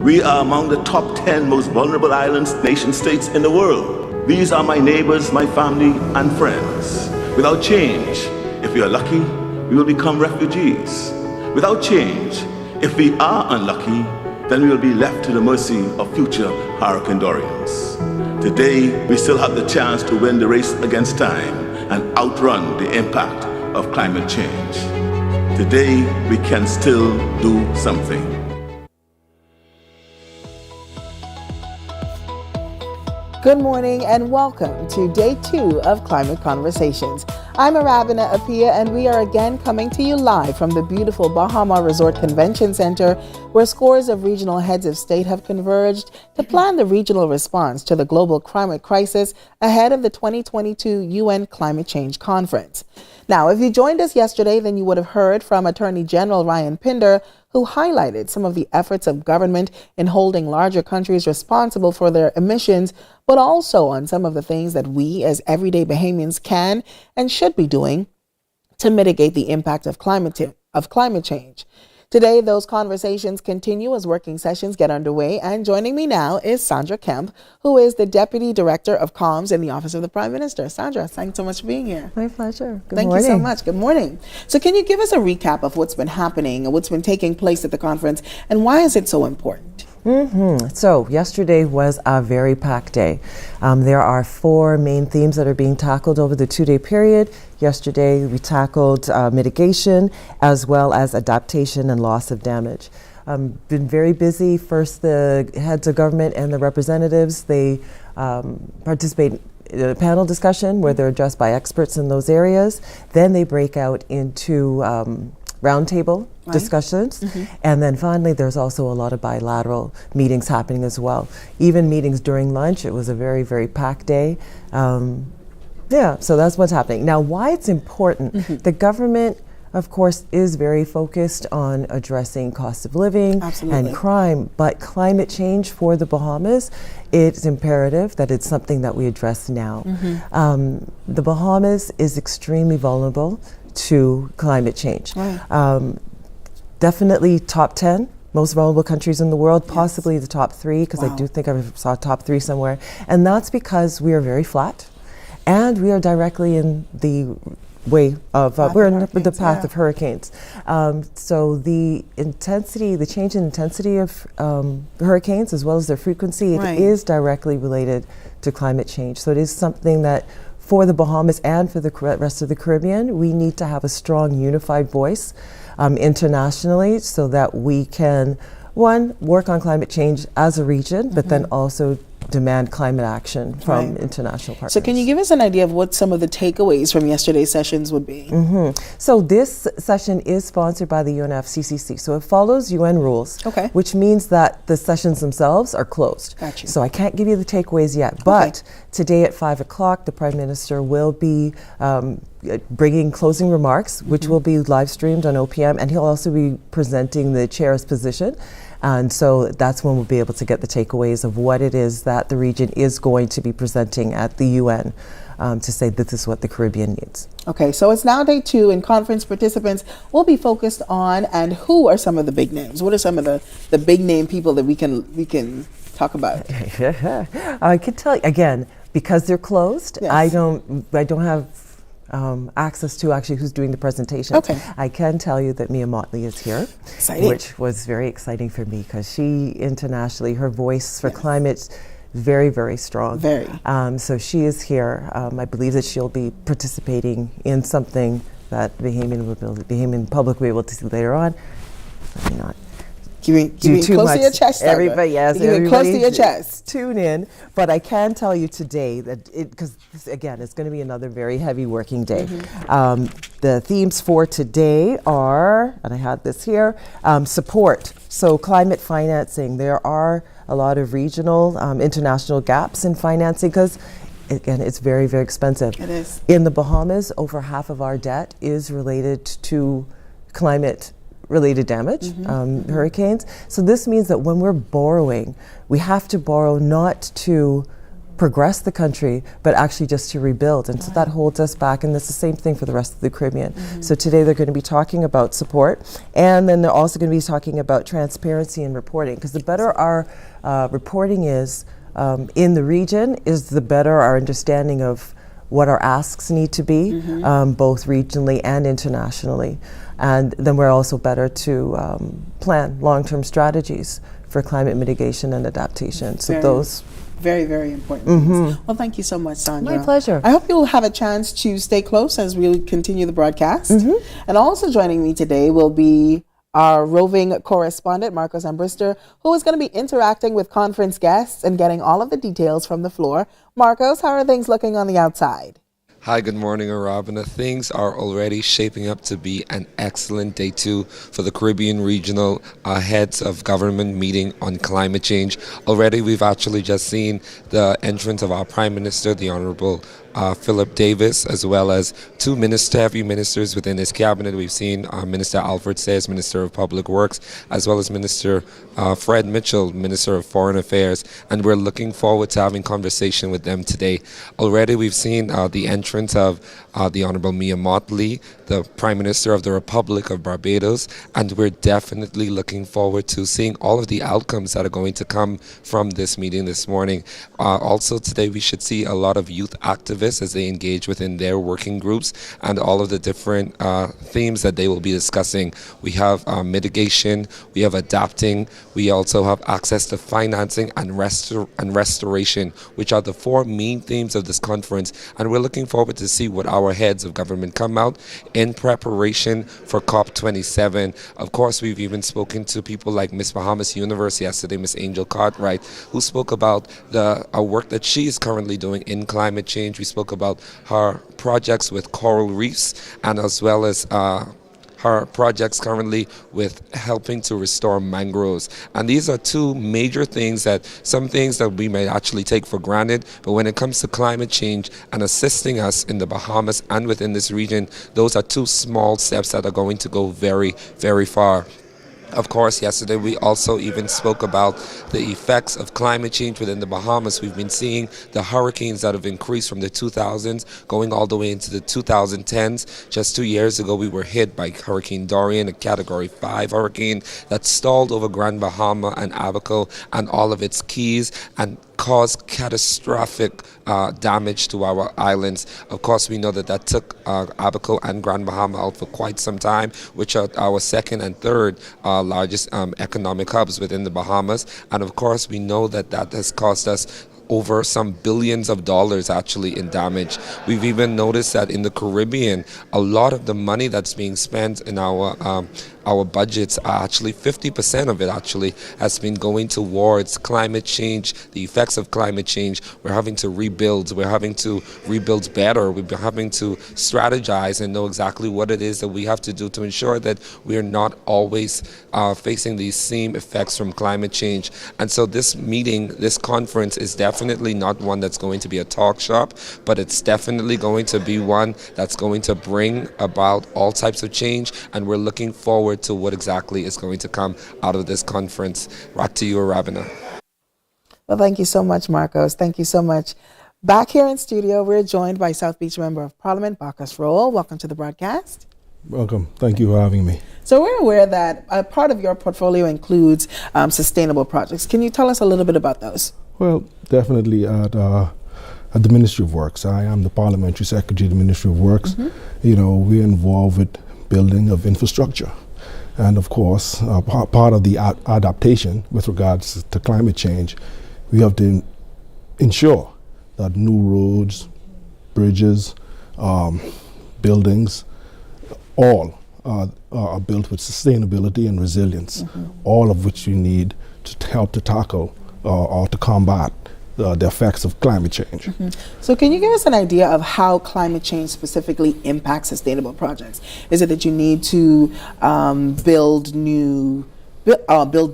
We are among the top 10 most vulnerable islands, nation states in the world. These are my neighbors, my family, and friends. Without change, if we are lucky, we will become refugees. Without change, if we are unlucky, then we will be left to the mercy of future Hurricane Dorians. Today, we still have the chance to win the race against time and outrun the impact of climate change. Today, we can still do something. Good morning and welcome to Day 2 of Climate Conversations. I'm Arabina Apia and we are again coming to you live from the beautiful Baha Mar Resort Convention Center, where scores of regional heads of state have converged to plan the regional response to the global climate crisis ahead of the 2022 UN Climate Change Conference. Now, if you joined us yesterday, then you would have heard from Attorney General Ryan Pinder, who highlighted some of the efforts of government in holding larger countries responsible for their emissions, but also on some of the things that we as everyday Bahamians can and should be doing to mitigate the impact of climate change. Today, those conversations continue as working sessions get underway, and joining me now is Sandra Kemp, who is the Deputy Director of Comms in the Office of the Prime Minister. Sandra, thanks so much for being here. My pleasure. Thank you so much. Good morning. So can you give us a recap of what's been happening and what's been taking place at the conference, and why is it so important? So yesterday was a very packed day. There are 4 main themes that are being tackled over the 2-day period. Yesterday we tackled mitigation as well as adaptation and loss of damage. Been very busy. First, the heads of government and the representatives, they participate in a panel discussion where they're addressed by experts in those areas. Then they break out into roundtable discussions. And then finally, there's also a lot of bilateral meetings happening as well. Even meetings during lunch. It was a very, very packed day. So that's what's happening. Now, why it's important, the government, of course, is very focused on addressing cost of living and crime, but climate change for the Bahamas, it's imperative that it's something that we address now. The Bahamas is extremely vulnerable to climate change. Definitely top 10 most vulnerable countries in the world, possibly the top 3, because I do think I saw top 3 somewhere. And that's because we are very flat and we are directly in the way of, we're in the path of hurricanes. So the intensity, the change in intensity of hurricanes as well as their frequency, it is directly related to climate change. So it is something that for the Bahamas and for the rest of the Caribbean, we need to have a strong unified voice internationally so that we can, one, work on climate change as a region, but then also demand climate action from international partners. So can you give us an idea of what some of the takeaways from yesterday's sessions would be? So this session is sponsored by the UNFCCC. So it follows UN rules, which means that the sessions themselves are closed. So I can't give you the takeaways yet, but today at 5 o'clock, the Prime Minister will be bringing closing remarks, which will be live streamed on OPM, and he'll also be presenting the chair's position. And so that's when we'll be able to get the takeaways of what it is that the region is going to be presenting at the UN to say this is what the Caribbean needs. Okay, so it's now day 2, and conference participants will be focused on, and who are some of the big names? What are some of the big name people that we can talk about? I can tell you, again, because they're closed, I don't have access to actually who's doing the presentation. I can tell you that Mia Motley is here, which was very exciting for me because she internationally, her voice for climate, very, very strong. So she is here. I believe that she'll be participating in something that Bahamian public will be able to see later on. Let me not Keep it close to your chest. Everybody, close to your chest. Tune in. But I can tell you today that because again, it's going to be another very heavy working day. The themes for today are, and I had this here, support. So climate financing. There are a lot of regional, international gaps in financing because again, it's very, very expensive. It is. In the Bahamas, over half of our debt is related to climate related damage, hurricanes. So this means that when we're borrowing, we have to borrow not to progress the country, but actually just to rebuild. And so that holds us back, and it's the same thing for the rest of the Caribbean. So today they're going to be talking about support, and then they're also going to be talking about transparency and reporting, because the better our reporting is in the region, is the better our understanding of what our asks need to be, both regionally and internationally. And then we're also better to plan long-term strategies for climate mitigation and adaptation. So those very, very important things. Well, thank you so much, Sandra. My pleasure. I hope you'll have a chance to stay close as we continue the broadcast. And also joining me today will be our roving correspondent, Marcos Ambrister, who is going to be interacting with conference guests and getting all of the details from the floor. Marcos, how are things looking on the outside? Hi, good morning, Arabina. Things are already shaping up to be an excellent day 2 for the Caribbean Regional Heads of Government meeting on climate change. Already we've actually just seen the entrance of our Prime Minister, the Honorable Philip Davis, as well as 2 heavy ministers within his cabinet. We've seen Minister Alfred Sayers, Minister of Public Works, as well as Minister Fred Mitchell, Minister of Foreign Affairs, and we're looking forward to having conversation with them today. Already we've seen the entrance of the Honorable Mia Mottley, the Prime Minister of the Republic of Barbados, and we're definitely looking forward to seeing all of the outcomes that are going to come from this meeting this morning. Also today we should see a lot of youth activists as they engage within their working groups and all of the different themes that they will be discussing. We have mitigation, we have adapting, we also have access to financing and restoration, which are the 4 main themes of this conference, and we're looking forward to see what our heads of government come out in preparation for COP-27. Of course, we've even spoken to people like Miss Bahamas Universe yesterday, Miss Angel Cartwright, who spoke about the work that she is currently doing in climate change. We spoke about her projects with coral reefs, and as well as her projects currently with helping to restore mangroves. And these are 2 major things, some things that we may actually take for granted, but when it comes to climate change and assisting us in the Bahamas and within this region, those are 2 small steps that are going to go very, very far. Of course, yesterday we also even spoke about the effects of climate change within the Bahamas. We've been seeing the hurricanes that have increased from the 2000s going all the way into the 2010s. Just 2 years ago, we were hit by Hurricane Dorian, a Category 5 hurricane that stalled over Grand Bahama and Abaco and all of its keys and caused catastrophic damage to our islands. Of course, we know that took Abaco and Grand Bahama out for quite some time, which are our second and third largest economic hubs within the Bahamas. And of course, we know that has cost us over some billions of dollars actually in damage. We've even noticed that in the Caribbean, a lot of the money that's being spent in our budgets are actually 50% of it actually has been going towards climate change, the effects of climate change. We're having to rebuild. We're having to rebuild better. We're having to strategize and know exactly what it is that we have to do to ensure that we are not always facing these same effects from climate change. And so this meeting, this conference is definitely not one that's going to be a talk shop, but it's definitely going to be one that's going to bring about all types of change, and we're looking forward to what exactly is going to come out of this conference. Back to you, Arabina. Well, thank you so much, Marcos. Thank you so much. Back here in studio, we're joined by South Beach Member of Parliament, Bacchus Rolle. Welcome to the broadcast. Welcome. Thank you for having me. So we're aware that a part of your portfolio includes sustainable projects. Can you tell us a little bit about those? Well, definitely at the Ministry of Works. I am the Parliamentary Secretary of the Ministry of Works. You know, we're involved with building of infrastructure. And of course, part of the adaptation with regards to climate change, we have to ensure that new roads, bridges, buildings, all are built with sustainability and resilience, all of which we need to help to tackle or to combat the effects of climate change. So can you give us an idea of how climate change specifically impacts sustainable projects? Is it that you need to build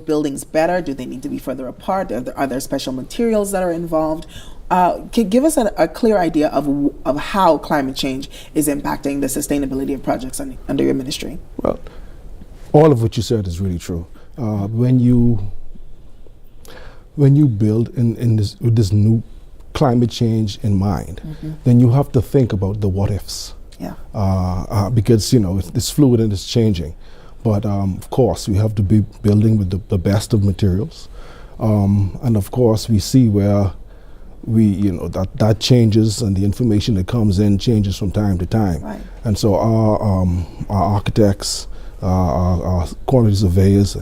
buildings better? Do they need to be further apart? Are there special materials that are involved? Give us a clear idea of how climate change is impacting the sustainability of projects under your ministry. Well, all of what you said is really true. When you build in this new climate change in mind, then you have to think about the what ifs. Because it's fluid and it's changing. But of course, we have to be building with the best of materials. And of course, we see where that changes, and the information that comes in changes from time to time. Right. And so our architects, our quantity surveyors,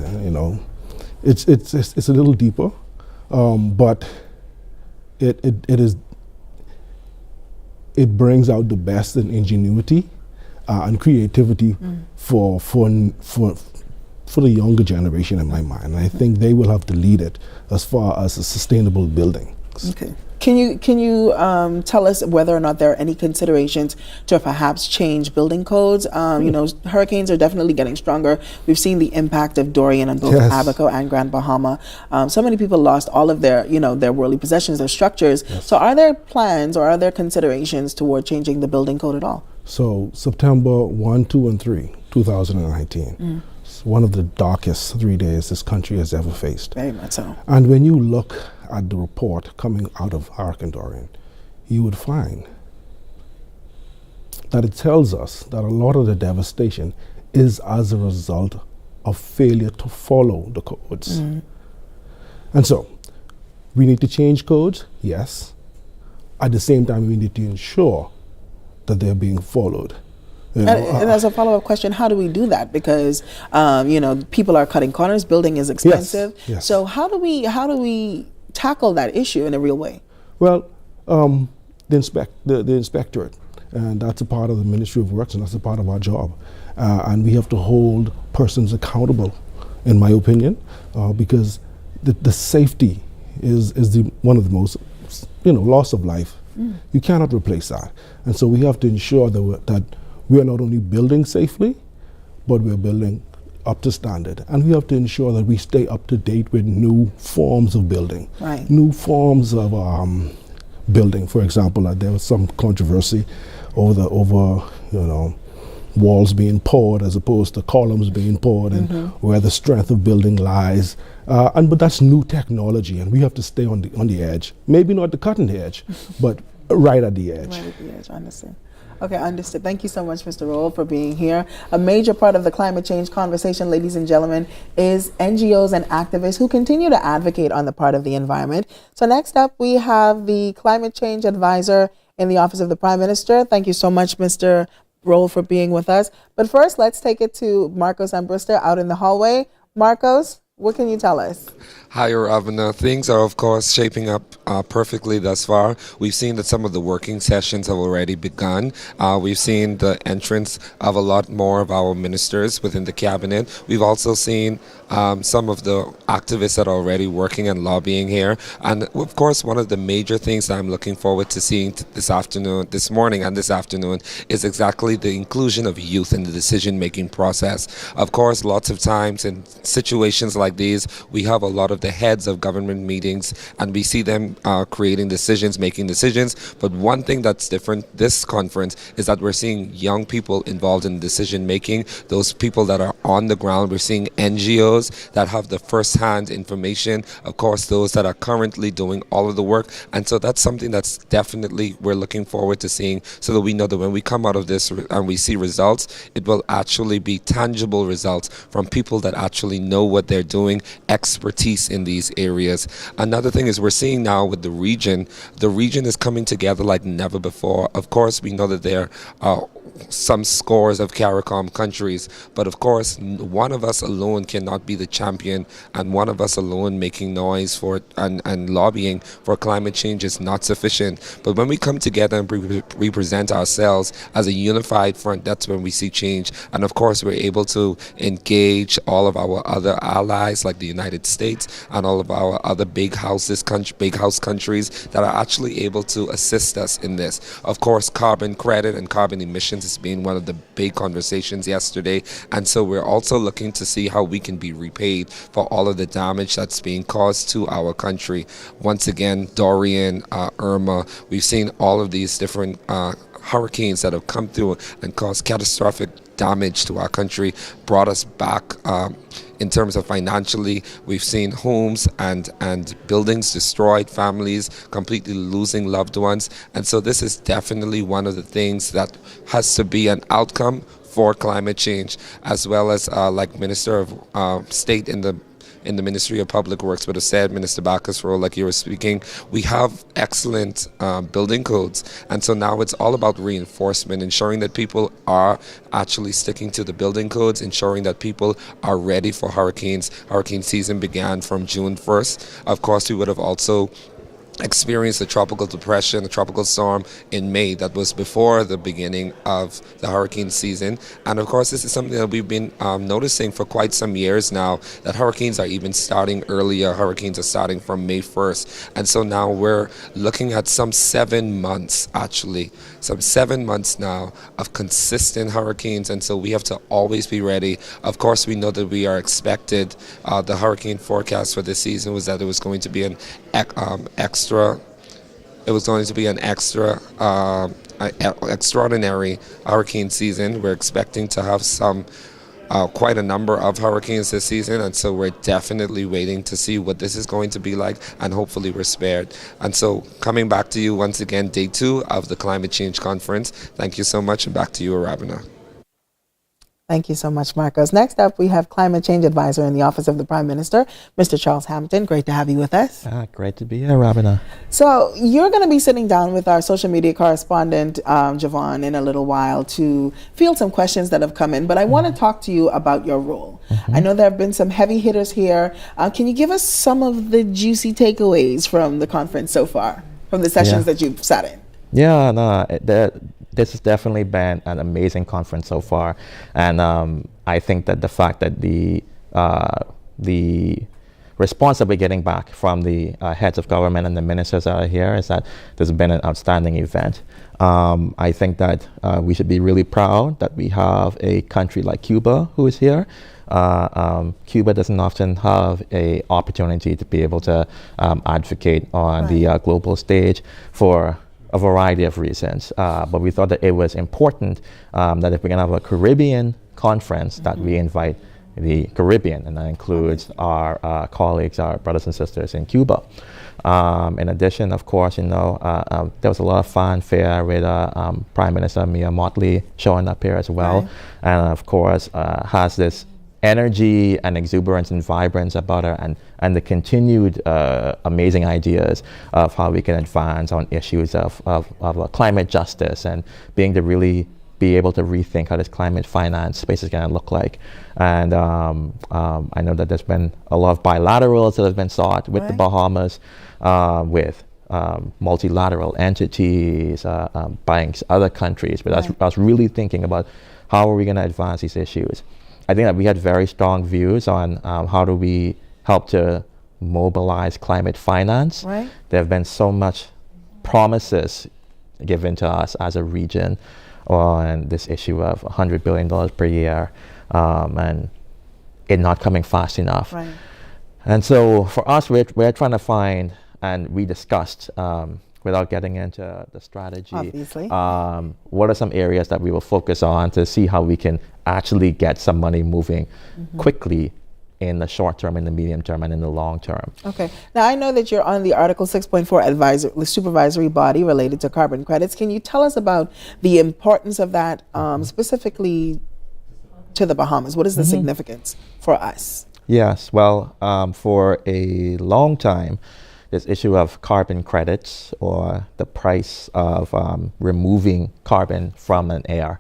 it's a little deeper, but it brings out the best in ingenuity and creativity for the younger generation, in my mind. And I think they will have to lead it as far as a sustainable building. Okay. Can you tell us whether or not there are any considerations to perhaps change building codes? Hurricanes are definitely getting stronger. We've seen the impact of Dorian on both Abaco and Grand Bahama. So many people lost all of their worldly possessions, their structures. Yes. So are there plans or are there considerations toward changing the building code at all? So September 1, 2, and 3, 2019. It's one of the darkest 3 days this country has ever faced. Very much so. And when you look at the report coming out of Hurricane Dorian, you would find that it tells us that a lot of the devastation is as a result of failure to follow the codes. And so, we need to change codes, yes. At the same time, we need to ensure that they're being followed. And as a follow-up question, how do we do that? Because people are cutting corners, building is expensive. Yes. So how do we tackle that issue in a real way? Well, the inspectorate, and that's a part of the Ministry of Works, and that's a part of our job. And we have to hold persons accountable, in my opinion, because the safety is one of the most, loss of life. You cannot replace that. And so we have to ensure that we are not only building safely, but we're building up to standard. And we have to ensure that we stay up to date with new forms of building, new forms of building. For example, there was some controversy over walls being poured as opposed to columns being poured, and where the strength of building lies. But that's new technology, and we have to stay on the edge. Maybe not the cutting edge, but right at the edge. Right at the edge, I understand. Okay, understood. Thank you so much, Mr. Rolle, for being here. A major part of the climate change conversation, ladies and gentlemen, is NGOs and activists who continue to advocate on the part of the environment. So next up, we have the climate change advisor in the Office of the Prime Minister. Thank you so much, Mr. Rolle, for being with us. But first, let's take it to Marcos Ambrister out in the hallway. Marcos, what can you tell us? Hi, Ravana. Things are, of course, shaping up perfectly thus far. We've seen that some of the working sessions have already begun. We've seen the entrance of a lot more of our ministers within the cabinet. We've also seen some of the activists that are already working and lobbying here. And, of course, one of the major things that I'm looking forward to seeing this morning and this afternoon is exactly the inclusion of youth in the decision-making process. Of course, lots of times in situations like these, we have a lot of the heads of government meetings, and we see them creating decisions, making decisions. But one thing that's different this conference is that we're seeing young people involved in decision making, those people that are on the ground. We're seeing NGOs that have the first-hand information, of course, those that are currently doing all of the work. And so that's something that's definitely we're looking forward to seeing, so that we know that when we come out of this and we see results, it will actually be tangible results from people that actually know what they're doing, expertise in these areas. Another thing is we're seeing now with the region is coming together like never before. Of course, we know that there are some scores of CARICOM countries, but of course one of us alone cannot be the champion, and one of us alone making noise for it and lobbying for climate change is not sufficient. But when we come together and represent ourselves as a unified front, that's when we see change. And of course we're able to engage all of our other allies like the United States and all of our other big house countries that are actually able to assist us in this. Of course, carbon credit and carbon emissions has been one of the big conversations yesterday, and so we're also looking to see how we can be repaid for all of the damage that's being caused to our country. Once again, Dorian, Irma, we've seen all of these different hurricanes that have come through and caused catastrophic damage to our country, brought us back in terms of financially. We've seen homes and buildings destroyed, families completely losing loved ones. And so this is definitely one of the things that has to be an outcome for climate change, as well as like Minister of State in the Ministry of Public Works would have said, Minister Bacchus Rolle, like you were speaking, we have excellent building codes. And so now it's all about reinforcement, ensuring that people are actually sticking to the building codes, ensuring that people are ready for hurricanes. Hurricane season began from June 1st. Of course, we would have also experienced a tropical depression, a tropical storm in May that was before the beginning of the hurricane season. And of course, this is something that we've been noticing for quite some years now, that hurricanes are even starting earlier. Hurricanes are starting from May 1st. And so now we're looking at some 7 months, actually, some 7 months now of consistent hurricanes. And so we have to always be ready. Of course, we know that we are expected, the hurricane forecast for this season was that it was going to be an extraordinary hurricane season. We're expecting to have quite a number of hurricanes this season, and so we're definitely waiting to see what this is going to be like, and hopefully we're spared. And so coming back to you once again, day 2 of the Climate Change Conference. Thank you so much, and back to you, Arabina. Thank you so much, Marcos. Next up, we have Climate Change Advisor in the Office of the Prime Minister, Mr. Charles Hampton. Great to have you with us. Great to be here, Rabina. So you're going to be sitting down with our social media correspondent, Javon, in a little while to field some questions that have come in. But I want to talk to you about your role. I know there have been some heavy hitters here. Can you give us some of the juicy takeaways from the conference so far, from the sessions that you've sat in? Yeah, no, this has definitely been an amazing conference so far, and I think that the fact that the response that we're getting back from the heads of government and the ministers that are here is that there's been an outstanding event. I think that we should be really proud that we have a country like Cuba who is here. Cuba doesn't often have an opportunity to be able to advocate on the global stage for a variety of reasons, but we thought that it was important that if we're going to have a Caribbean conference, that we invite the Caribbean, and that includes our colleagues, our brothers and sisters in Cuba. In addition, of course, there was a lot of fanfare with Prime Minister Mia Mottley showing up here as well, and of course has this energy and exuberance and vibrance about her, and the continued amazing ideas of how we can advance on issues of climate justice and being to really be able to rethink how this climate finance space is going to look like. And I know that there's been a lot of bilaterals that have been sought with the Bahamas, with multilateral entities, banks, other countries, but I was really thinking about how are we going to advance these issues. I think that we had very strong views on how do we help to mobilize climate finance. There have been so much promises given to us as a region on this issue of $100 billion per year and it not coming fast enough. And so for us, we're trying to find, and we discussed, without getting into the strategy, what are some areas that we will focus on to see how we can actually get some money moving quickly in the short term, in the medium term, and in the long term. Okay. Now, I know that you're on the Article 6.4 supervisory body related to carbon credits. Can you tell us about the importance of that, specifically to the Bahamas? What is the significance for us? Yes. Well, for a long time, this issue of carbon credits, or the price of removing carbon from an air,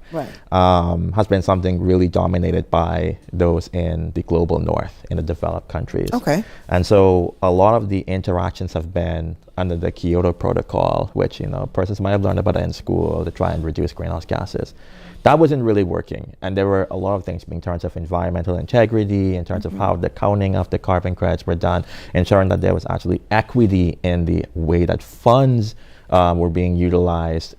has been something really dominated by those in the global north, in the developed countries. And so a lot of the interactions have been under the Kyoto Protocol, which persons might have learned about it in school to try and reduce greenhouse gases. That wasn't really working, and there were a lot of things in terms of environmental integrity, in terms of how the counting of the carbon credits were done, ensuring that there was actually equity in the way that funds were being utilized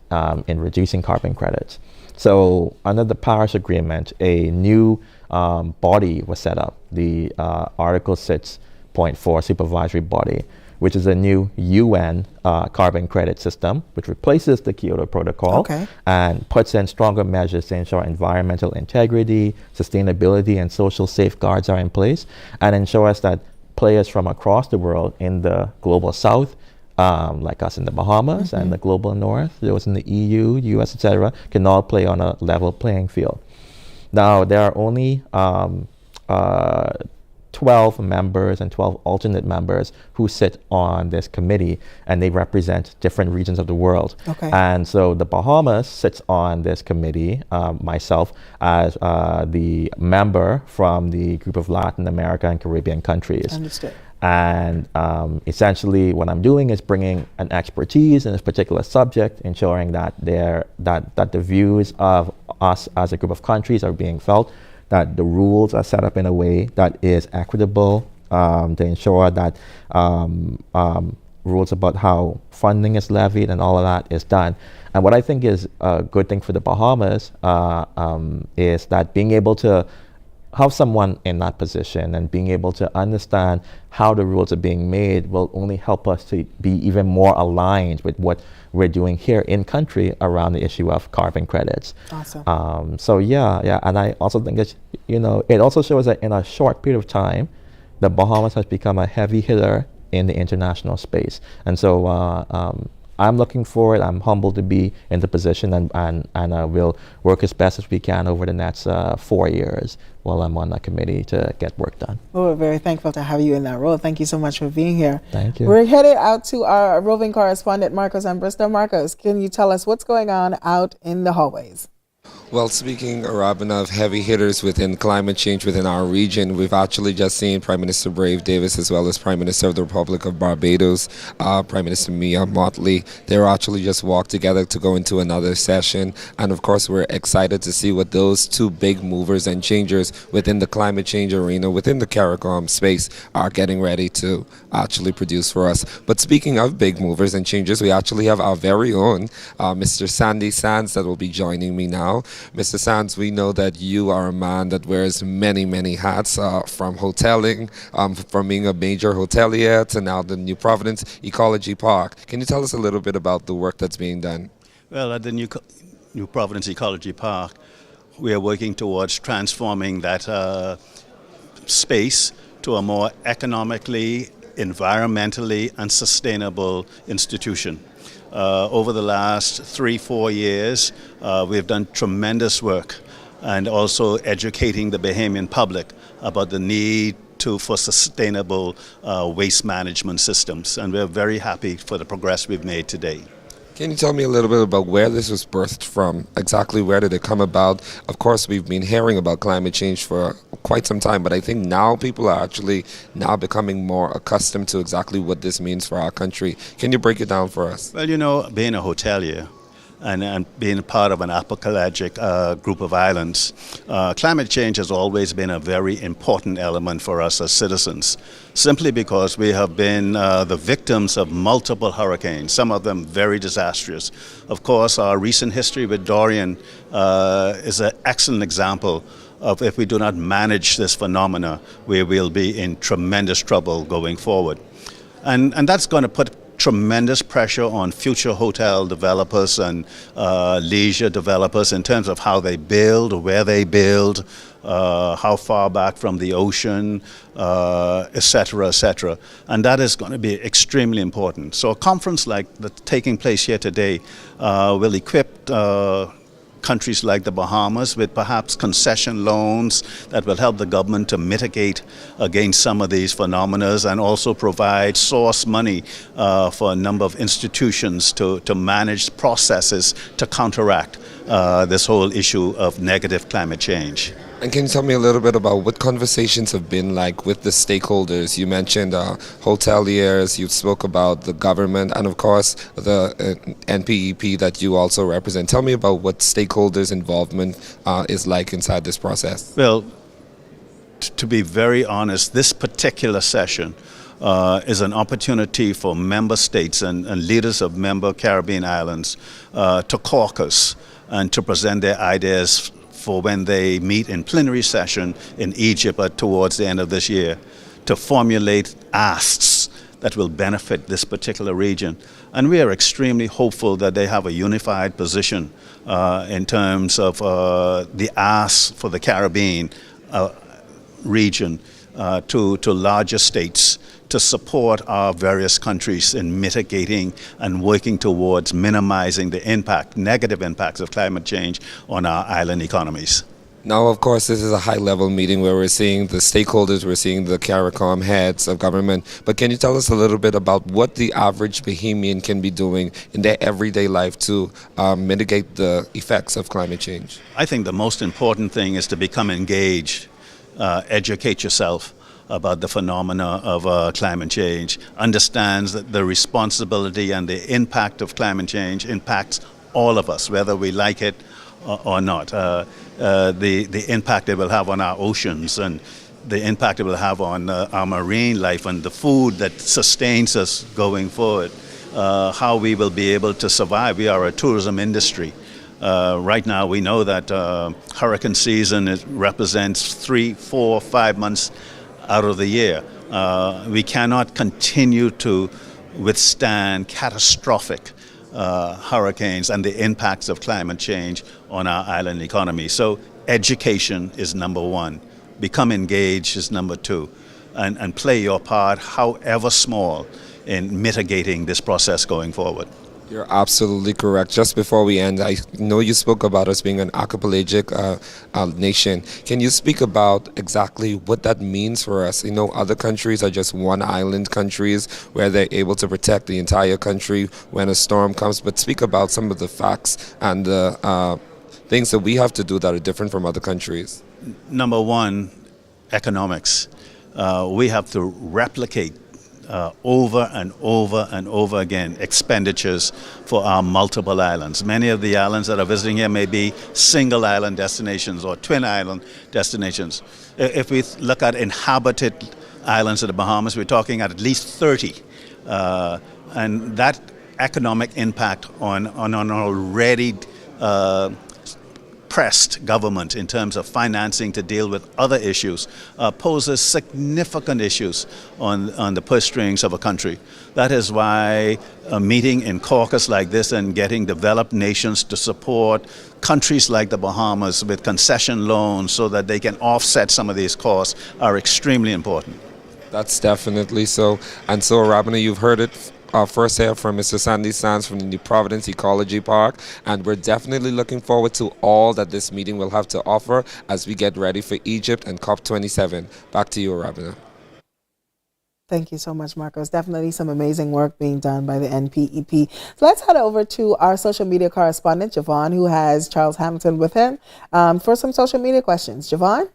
in reducing carbon credits. So under the Paris Agreement, a new body was set up, the Article 6.4 supervisory body, which is a new UN carbon credit system, which replaces the Kyoto Protocol and puts in stronger measures to ensure environmental integrity, sustainability, and social safeguards are in place, and ensures that players from across the world in the global south, like us in the Bahamas and the global north, those in the EU, US, etc., can all play on a level playing field. Now, there are only 12 members and 12 alternate members who sit on this committee, and they represent different regions of the world. And so the Bahamas sits on this committee, myself as the member from the group of Latin America and Caribbean countries. Understood. And essentially what I'm doing is bringing an expertise in this particular subject, ensuring that that the views of us as a group of countries are being felt, that the rules are set up in a way that is equitable, to ensure that rules about how funding is levied and all of that is done. And what I think is a good thing for the Bahamas is that being able to have someone in that position and being able to understand how the rules are being made will only help us to be even more aligned with what we're doing here in country around the issue of carbon credits. Awesome. So yeah, and I also think that, it also shows that in a short period of time, the Bahamas has become a heavy hitter in the international space. And so I'm looking forward. I'm humbled to be in the position, and we'll work as best as we can over the next 4 years while I'm on that committee to get work done. Well, we're very thankful to have you in that role. Thank you so much for being here. Thank you. We're headed out to our roving correspondent, Marcos in Bristol. Marcos, can you tell us what's going on out in the hallways? Well, speaking, Arabina, of heavy hitters within climate change within our region, we've actually just seen Prime Minister Brave Davis as well as Prime Minister of the Republic of Barbados, Prime Minister Mia Mottley. They're actually just walked together to go into another session. And of course, we're excited to see what those two big movers and changers within the climate change arena, within the CARICOM space, are getting ready to actually produce for us. But speaking of big movers and changers, we actually have our very own Mr. Sandy Sands that will be joining me now. Mr. Sands, we know that you are a man that wears many, many hats, from hoteling, from being a major hotelier to now the New Providence Ecology Park. Can you tell us a little bit about the work that's being done? Well, at the New Providence Ecology Park, we are working towards transforming that space to a more economically, environmentally, and sustainable institution. Over the last 3-4 years, we've done tremendous work and also educating the Bahamian public about the need for sustainable waste management systems. And we're very happy for the progress we've made today. Can you tell me a little bit about where this was birthed from? Exactly where did it come about? Of course, we've been hearing about climate change for quite some time, but I think now people are actually now becoming more accustomed to exactly what this means for our country. Can you break it down for us? Well, being a hotelier and being part of an archipelagic group of islands, climate change has always been a very important element for us as citizens, simply because we have been the victims of multiple hurricanes, some of them very disastrous. Of course, our recent history with Dorian is an excellent example of, if we do not manage this phenomena, we will be in tremendous trouble going forward. And that's going to put tremendous pressure on future hotel developers and leisure developers in terms of how they build, where they build, how far back from the ocean, et cetera, et cetera. And that is going to be extremely important. So a conference like that's taking place here today will equip countries like the Bahamas with perhaps concession loans that will help the government to mitigate against some of these phenomena, and also provide source money for a number of institutions to manage processes to counteract this whole issue of negative climate change. And can you tell me a little bit about what conversations have been like with the stakeholders? You mentioned hoteliers, you spoke about the government, and of course the NPEP that you also represent. Tell me about what stakeholders' involvement is like inside this process. Well, to be very honest, this particular session is an opportunity for member states and leaders of member Caribbean islands to caucus and to present their ideas for when they meet in plenary session in Egypt towards the end of this year, to formulate asks that will benefit this particular region. And we are extremely hopeful that they have a unified position in terms of the ask for the Caribbean region to larger states to support our various countries in mitigating and working towards minimizing the impact, negative impacts of climate change on our island economies. Now, of course, this is a high-level meeting where we're seeing the stakeholders, we're seeing the CARICOM heads of government. But can you tell us a little bit about what the average Bahamian can be doing in their everyday life to mitigate the effects of climate change? I think the most important thing is to become engaged, educate yourself about the phenomena of climate change, understands that the responsibility and the impact of climate change impacts all of us, whether we like it or not. The impact it will have on our oceans and the impact it will have on our marine life and the food that sustains us going forward, how we will be able to survive. We are a tourism industry. Right now we know that hurricane season represents 3, 4, 5 months out of the year. We cannot continue to withstand catastrophic hurricanes and the impacts of climate change on our island economy. So education is number one. Become engaged is number two. And play your part, however small, in mitigating this process going forward. You're absolutely correct. Just before we end, I know you spoke about us being an archipelagic nation. Can you speak about exactly what that means for us? You know, other countries are just one island countries where they're able to protect the entire country when a storm comes. But speak about some of the facts and the things that we have to do that are different from other countries. Number one, economics. We have to replicate over and over and over again expenditures for our multiple islands. Many of the islands that are visiting here may be single island destinations or twin island destinations. If we look at inhabited islands of the Bahamas, we're talking at least 30. And that economic impact on an already pressed government in terms of financing to deal with other issues poses significant issues on the purse strings of a country. That is why a meeting in caucus like this and getting developed nations to support countries like the Bahamas with concession loans so that they can offset some of these costs are extremely important. That's definitely so. And so, Rabina, you've heard it first here from Mr. Sandy Sands from the New Providence Ecology Park, and we're definitely looking forward to all that this meeting will have to offer as we get ready for Egypt and COP-27. Back to you, Rabina. Thank you so much, Marcos. Definitely some amazing work being done by the NPEP. So let's head over to our social media correspondent, Javon, who has Charles Hamilton with him for some social media questions. Javon?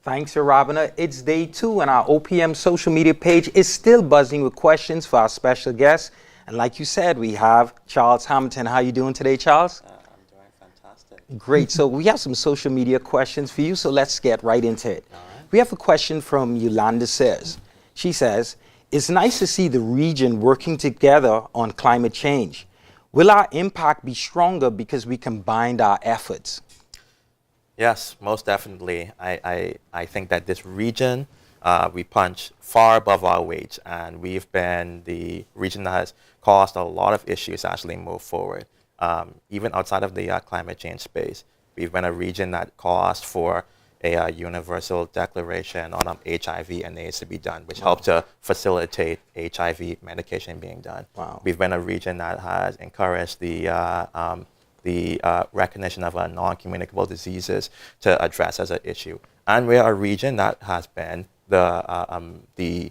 Thanks, Robina. It's day 2 and our OPM social media page is still buzzing with questions for our special guests. And like you said, we have Charles Hamilton. How are you doing today, Charles? I'm doing fantastic. Great. So we have some social media questions for you, so let's get right into it. All right. We have a question from Yolanda Says. She says, it's nice to see the region working together on climate change. Will our impact be stronger because we combined our efforts? Yes, most definitely. I think that this region, we punch far above our weight, and we've been the region that has caused a lot of issues to actually move forward. Even outside of the climate change space, we've been a region that caused for a universal declaration on HIV and AIDS to be done, which helped to facilitate HIV medication being done. Wow. We've been a region that has encouraged the recognition of non-communicable diseases to address as an issue. And we're a region that has been the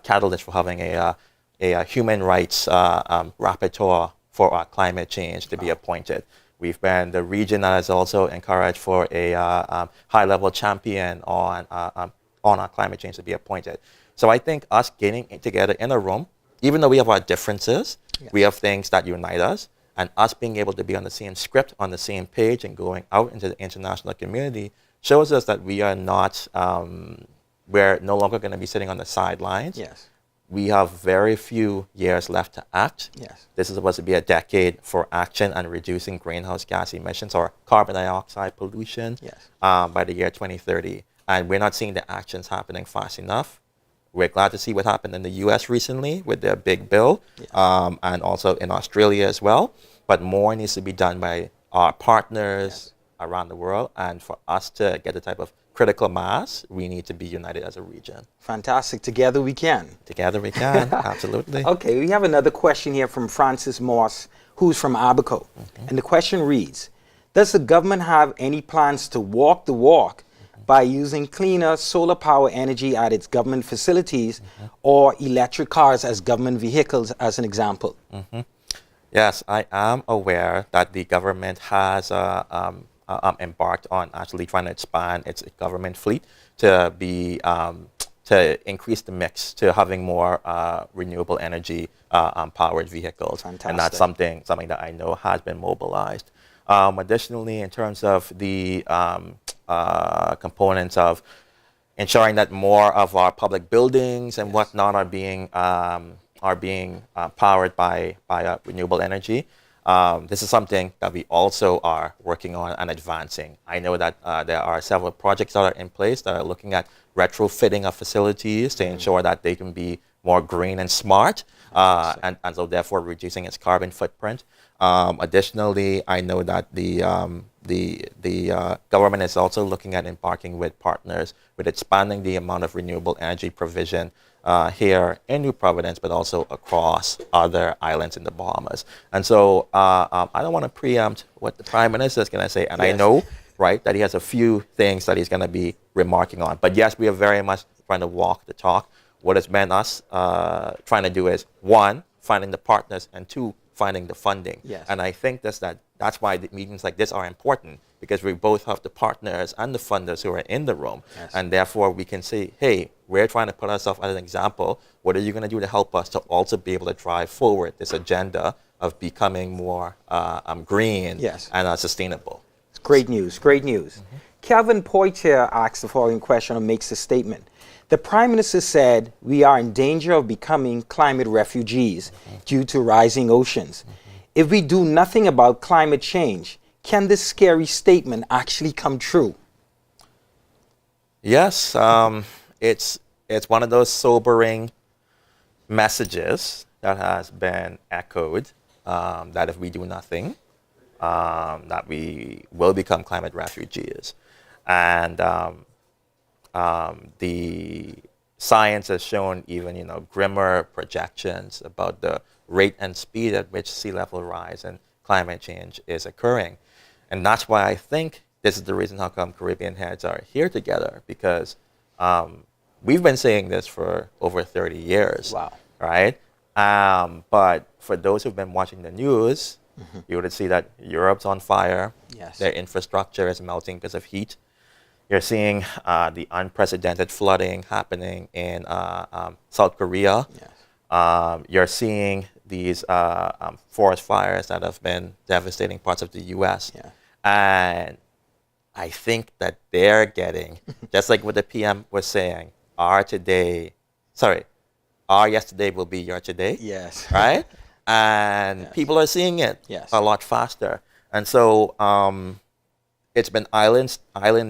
catalyst for having a human rights rapporteur for our climate change to be appointed. We've been the region that has also encouraged for a high-level champion on our climate change to be appointed. So I think us getting together in a room, even though we have our differences, yes, we have things that unite us, and us being able to be on the same script, on the same page, and going out into the international community shows us that we are not, we're no longer going to be sitting on the sidelines. Yes. We have very few years left to act. Yes. This is supposed to be a decade for action and reducing greenhouse gas emissions or carbon dioxide pollution, yes, by the year 2030. And we're not seeing the actions happening fast enough. We're glad to see what happened in the U.S. recently with their big bill, and also in Australia as well. But more needs to be done by our partners around the world. And for us to get the type of critical mass, we need to be united as a region. Fantastic. Together we can. Together we can, absolutely. Okay, we have another question here from Francis Moss, who's from Abaco. And the question reads, does the government have any plans to walk the walk by using cleaner solar power energy at its government facilities or electric cars as government vehicles, as an example? Yes, I am aware that the government has embarked on actually trying to expand its government fleet to be to increase the mix to having more renewable energy powered vehicles. Fantastic. And that's something that I know has been mobilized. Additionally, in terms of the components of ensuring that more of our public buildings and whatnot are being powered by renewable energy. This is something that we also are working on and advancing. I know that there are several projects that are in place that are looking at retrofitting of facilities to ensure that they can be more green and smart, and so therefore reducing its carbon footprint. Additionally, I know that the government is also looking at embarking with partners with expanding the amount of renewable energy provision here in New Providence, but also across other islands in the Bahamas. And so I don't want to preempt what the Prime Minister is going to say, and I know, right, that he has a few things that he's going to be remarking on. But yes, we are very much trying to walk the talk. What has been us trying to do is, one, finding the partners, and two, finding the funding. Yes. And I think that's why the meetings like this are important, because we both have the partners and the funders who are in the room. Yes. And therefore we can say, hey, we're trying to put ourselves as an example. What are you going to do to help us to also be able to drive forward this agenda of becoming more green and sustainable? It's great news, great news. Calvin Poitier asks the following question or makes a statement. The Prime Minister said we are in danger of becoming climate refugees due to rising oceans. If we do nothing about climate change, can this scary statement actually come true? Yes, it's one of those sobering messages that has been echoed, that if we do nothing, that we will become climate refugees. And the science has shown even, grimmer projections about the rate and speed at which sea level rise and climate change is occurring. And that's why I think this is the reason how come Caribbean heads are here together, because we've been saying this for over 30 years. Wow. Right? But for those who've been watching the news, you would see that Europe's on fire. Yes. Their infrastructure is melting because of heat. You're seeing the unprecedented flooding happening in South Korea. Yes. You're seeing these forest fires that have been devastating parts of the U.S. Yeah. And I think that they're getting, just like what the PM was saying, our yesterday will be your today. Yes. Right? And people are seeing it a lot faster. And so it's been island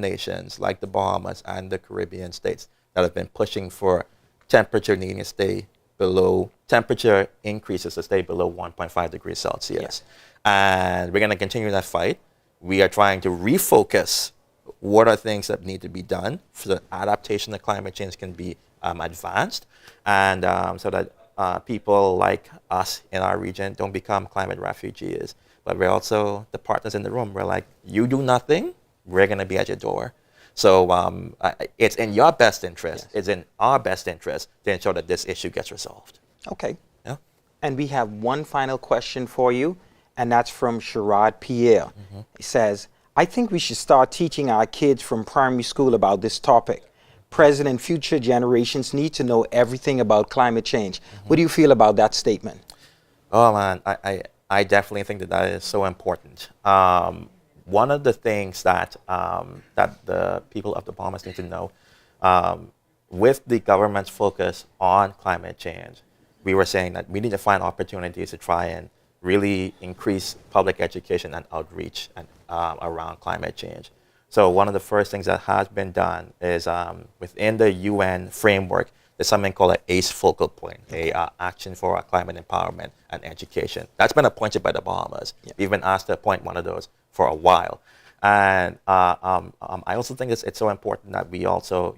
nations like the Bahamas and the Caribbean states that have been pushing for temperature increases to stay below 1.5 degrees Celsius. Yes. And we're going to continue that fight. We are trying to refocus what are things that need to be done so that adaptation to climate change can be advanced, and so that people like us in our region don't become climate refugees. But we're also the partners in the room. We're like, you do nothing, we're going to be at your door. So it's in your best interest, it's in our best interest to ensure that this issue gets resolved. Okay. Yeah. And we have one final question for you, and that's from Sherrod Pierre. He says, I think we should start teaching our kids from primary school about this topic. Present and future generations need to know everything about climate change. What do you feel about that statement? Oh man, I definitely think that is so important. One of the things that that the people of the Bahamas need to know, with the government's focus on climate change, we were saying that we need to find opportunities to try and really increase public education and outreach and, around climate change. So one of the first things that has been done is within the UN framework there's something called an ACE focal point, Action for Climate Empowerment and Education. That's been appointed by the Bahamas. Yeah. We've been asked to appoint one of those for a while. And I also think it's so important that we also,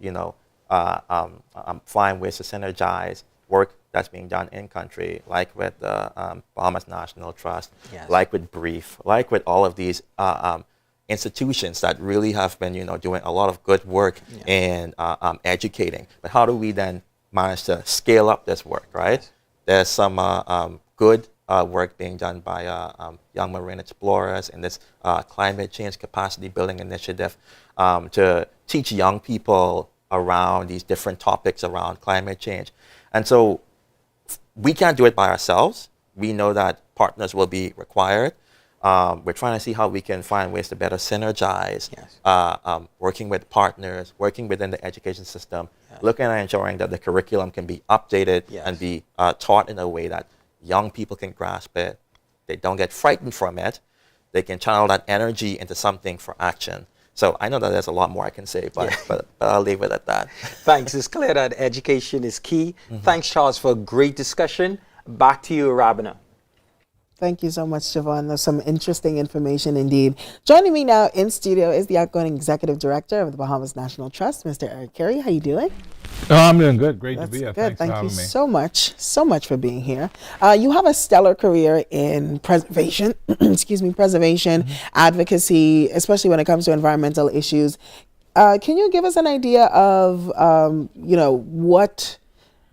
find ways to synergize work that's being done in country, like with the Bahamas National Trust, yes. like with BRIEF, like with all of these institutions that really have been, doing a lot of good work in educating. But how do we then manage to scale up this work, right? Yes. There's some good work being done by young marine explorers in this climate change capacity building initiative to teach young people around these different topics around climate change. And so we can't do it by ourselves. We know that partners will be required. We're trying to see how we can find ways to better synergize, yes. Working with partners, working within the education system, yes. looking at ensuring that the curriculum can be updated yes. and be taught in a way that young people can grasp it. They don't get frightened from it. They can channel that energy into something for action. So I know that there's a lot more I can say, but I'll leave it at that. Thanks. It's clear that education is key. Mm-hmm. Thanks, Charles, for a great discussion. Back to you, Rabina. Thank you so much, Siobhan. There's some interesting information indeed. Joining me now in studio is the outgoing Executive Director of the Bahamas National Trust, Mr. Eric Carey. How you doing? Oh, I'm doing good. Great to be here. Good. Thanks for Thank having you me. so much for being here. You have a stellar career in preservation, preservation, mm-hmm. advocacy, especially when it comes to environmental issues. Can you give us an idea of, what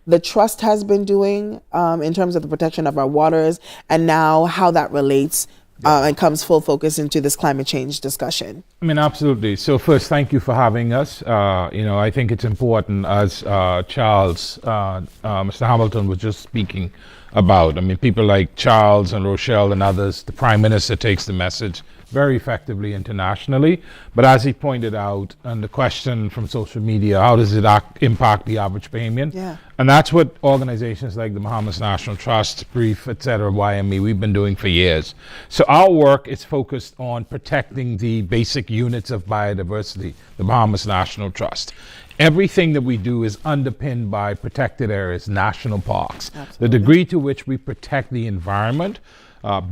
the Trust has been doing in terms of the protection of our waters, and now how that relates and comes full focus into this climate change discussion? I mean, absolutely. So first, thank you for having us. I think it's important, as Charles, Mr. Hamilton was just speaking about. I mean, people like Charles and Rochelle and others, the Prime Minister takes the message very effectively internationally. But as he pointed out, and the question from social media, how does it impact the average Bahamian? Yeah. And that's what organizations like the Bahamas National Trust, BRIEF, etc., YME, we've been doing for years. So our work is focused on protecting the basic units of biodiversity, the Bahamas National Trust. Everything that we do is underpinned by protected areas, national parks. Absolutely. The degree to which we protect the environment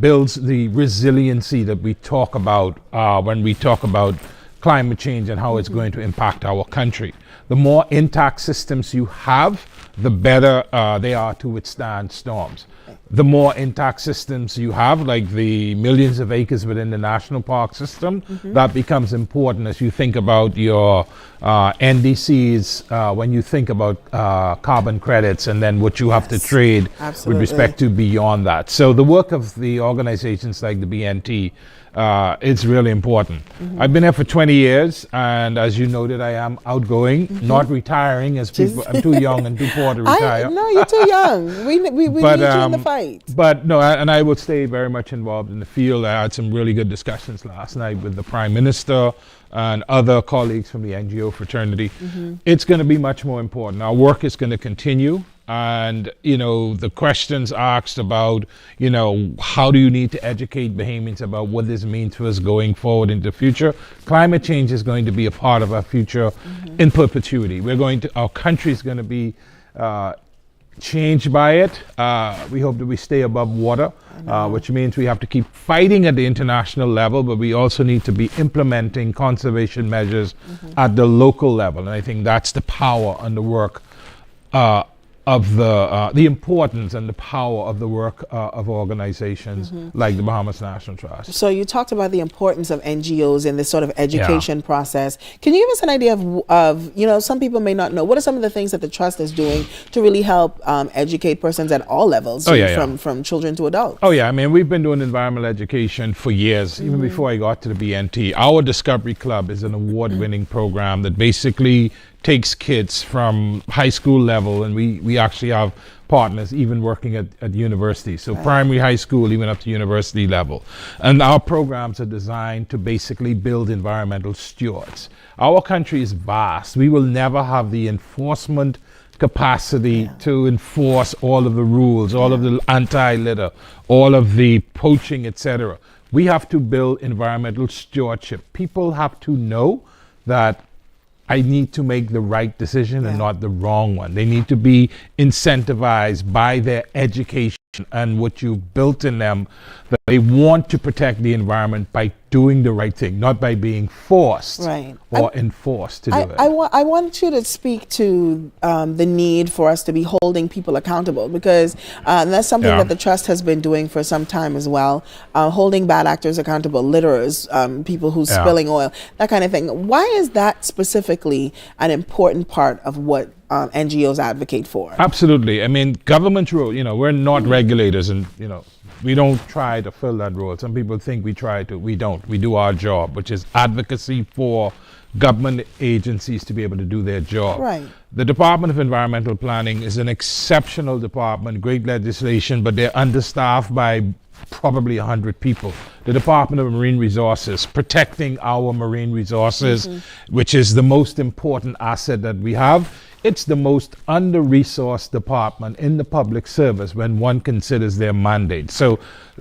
builds the resiliency that we talk about when we talk about climate change and how it's going to impact our country. The more intact systems you have, the better they are to withstand storms. The more intact systems you have, like the millions of acres within the national park system, that becomes important as you think about your NDCs, when you think about carbon credits and then what you have to trade with respect to beyond that. So the work of the organizations like the BNT is really important. I've been here for 20 years, and as you noted, I am outgoing, not retiring, as people. I'm too young and too poor to retire. No, you're too young. We need you in the fight. But no, and I will stay very much involved in the field. I had some really good discussions last night with the Prime Minister and other colleagues from the NGO fraternity. It's going to be much more important. Our work is going to continue. And, the questions asked about, how do you need to educate Bahamians about what this means for us going forward into the future? Climate change is going to be a part of our future in perpetuity. Our country is going to be changed by it. We hope that we stay above water, which means we have to keep fighting at the international level, but we also need to be implementing conservation measures at the local level. And I think that's the power and the work of the importance and the power of the work of organizations like the Bahamas National Trust. So you talked about the importance of NGOs in this sort of education process. Can you give us an idea of some people may not know, what are some of the things that the Trust is doing to really help educate persons at all levels, from children to adults? Oh yeah, I mean, we've been doing environmental education for years, even before I got to the BNT. Our Discovery Club is an award-winning program that basically takes kids from high school level, and we actually have partners even working at universities, so primary, high school, even up to university level. And our programs are designed to basically build environmental stewards. Our country is vast. We will never have the enforcement capacity to enforce all of the rules, all of the anti-litter, all of the poaching, etc. We have to build environmental stewardship. People have to know that I need to make the right decision and not the wrong one. They need to be incentivized by their education and what you've built in them, that they want to protect the environment by doing the right thing, not by being forced or enforced to do it. I want you to speak to the need for us to be holding people accountable, because that's something that the Trust has been doing for some time as well, holding bad actors accountable, litterers, people who's spilling oil, that kind of thing. Why is that specifically an important part of what NGOs advocate for? Absolutely. I mean, government role, we're not regulators, and, we don't try to fill that role. Some people think we try to. We don't. We do our job, which is advocacy for government agencies to be able to do their job. Right. The Department of Environmental Planning is an exceptional department, great legislation, but they're understaffed by probably 100 people. The Department of Marine Resources, protecting our marine resources, which is the most important asset that we have. It's the most under-resourced department in the public service when one considers their mandate. So,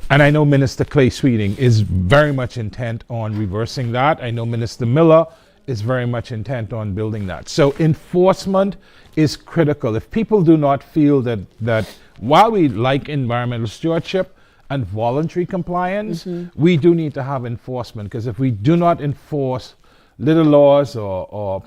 and I know Minister Clay Sweeting is very much intent on reversing that. I know Minister Miller is very much intent on building that. So enforcement is critical. If people do not feel that while we like environmental stewardship and voluntary compliance, we do need to have enforcement, because if we do not enforce little laws or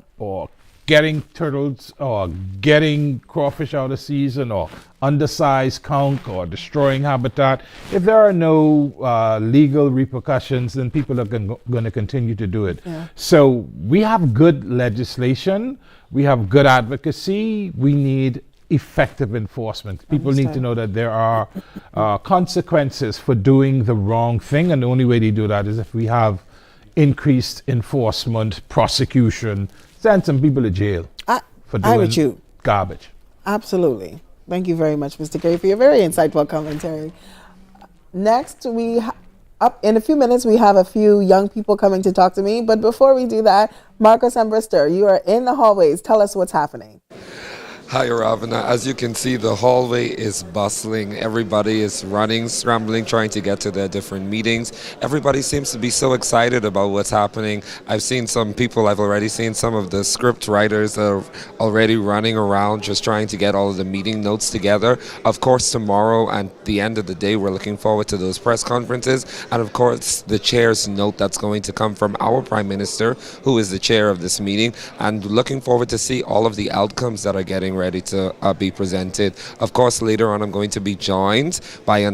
getting turtles or getting crawfish out of season or undersized conch or destroying habitat, if there are no legal repercussions, then people are going to continue to do it. So we have good legislation, we have good advocacy, we need effective enforcement. People need to know that there are consequences for doing the wrong thing, and the only way they do that is if we have increased enforcement, prosecution, send some people to jail for doing garbage. Absolutely. Thank you very much, Mr. Gray, for your very insightful commentary. Next, up in a few minutes, we have a few young people coming to talk to me. But before we do that, Marcus and Brister, you are in the hallways. Tell us what's happening. Hi, Ravana. As you can see, the hallway is bustling. Everybody is running, scrambling, trying to get to their different meetings. Everybody seems to be so excited about what's happening. I've already seen some of the script writers that are already running around just trying to get all of the meeting notes together. Of course, tomorrow and the end of the day, we're looking forward to those press conferences. And of course, the chair's note that's going to come from our Prime Minister, who is the chair of this meeting, and looking forward to see all of the outcomes that are getting ready to be presented. Of course, later on I'm going to be joined by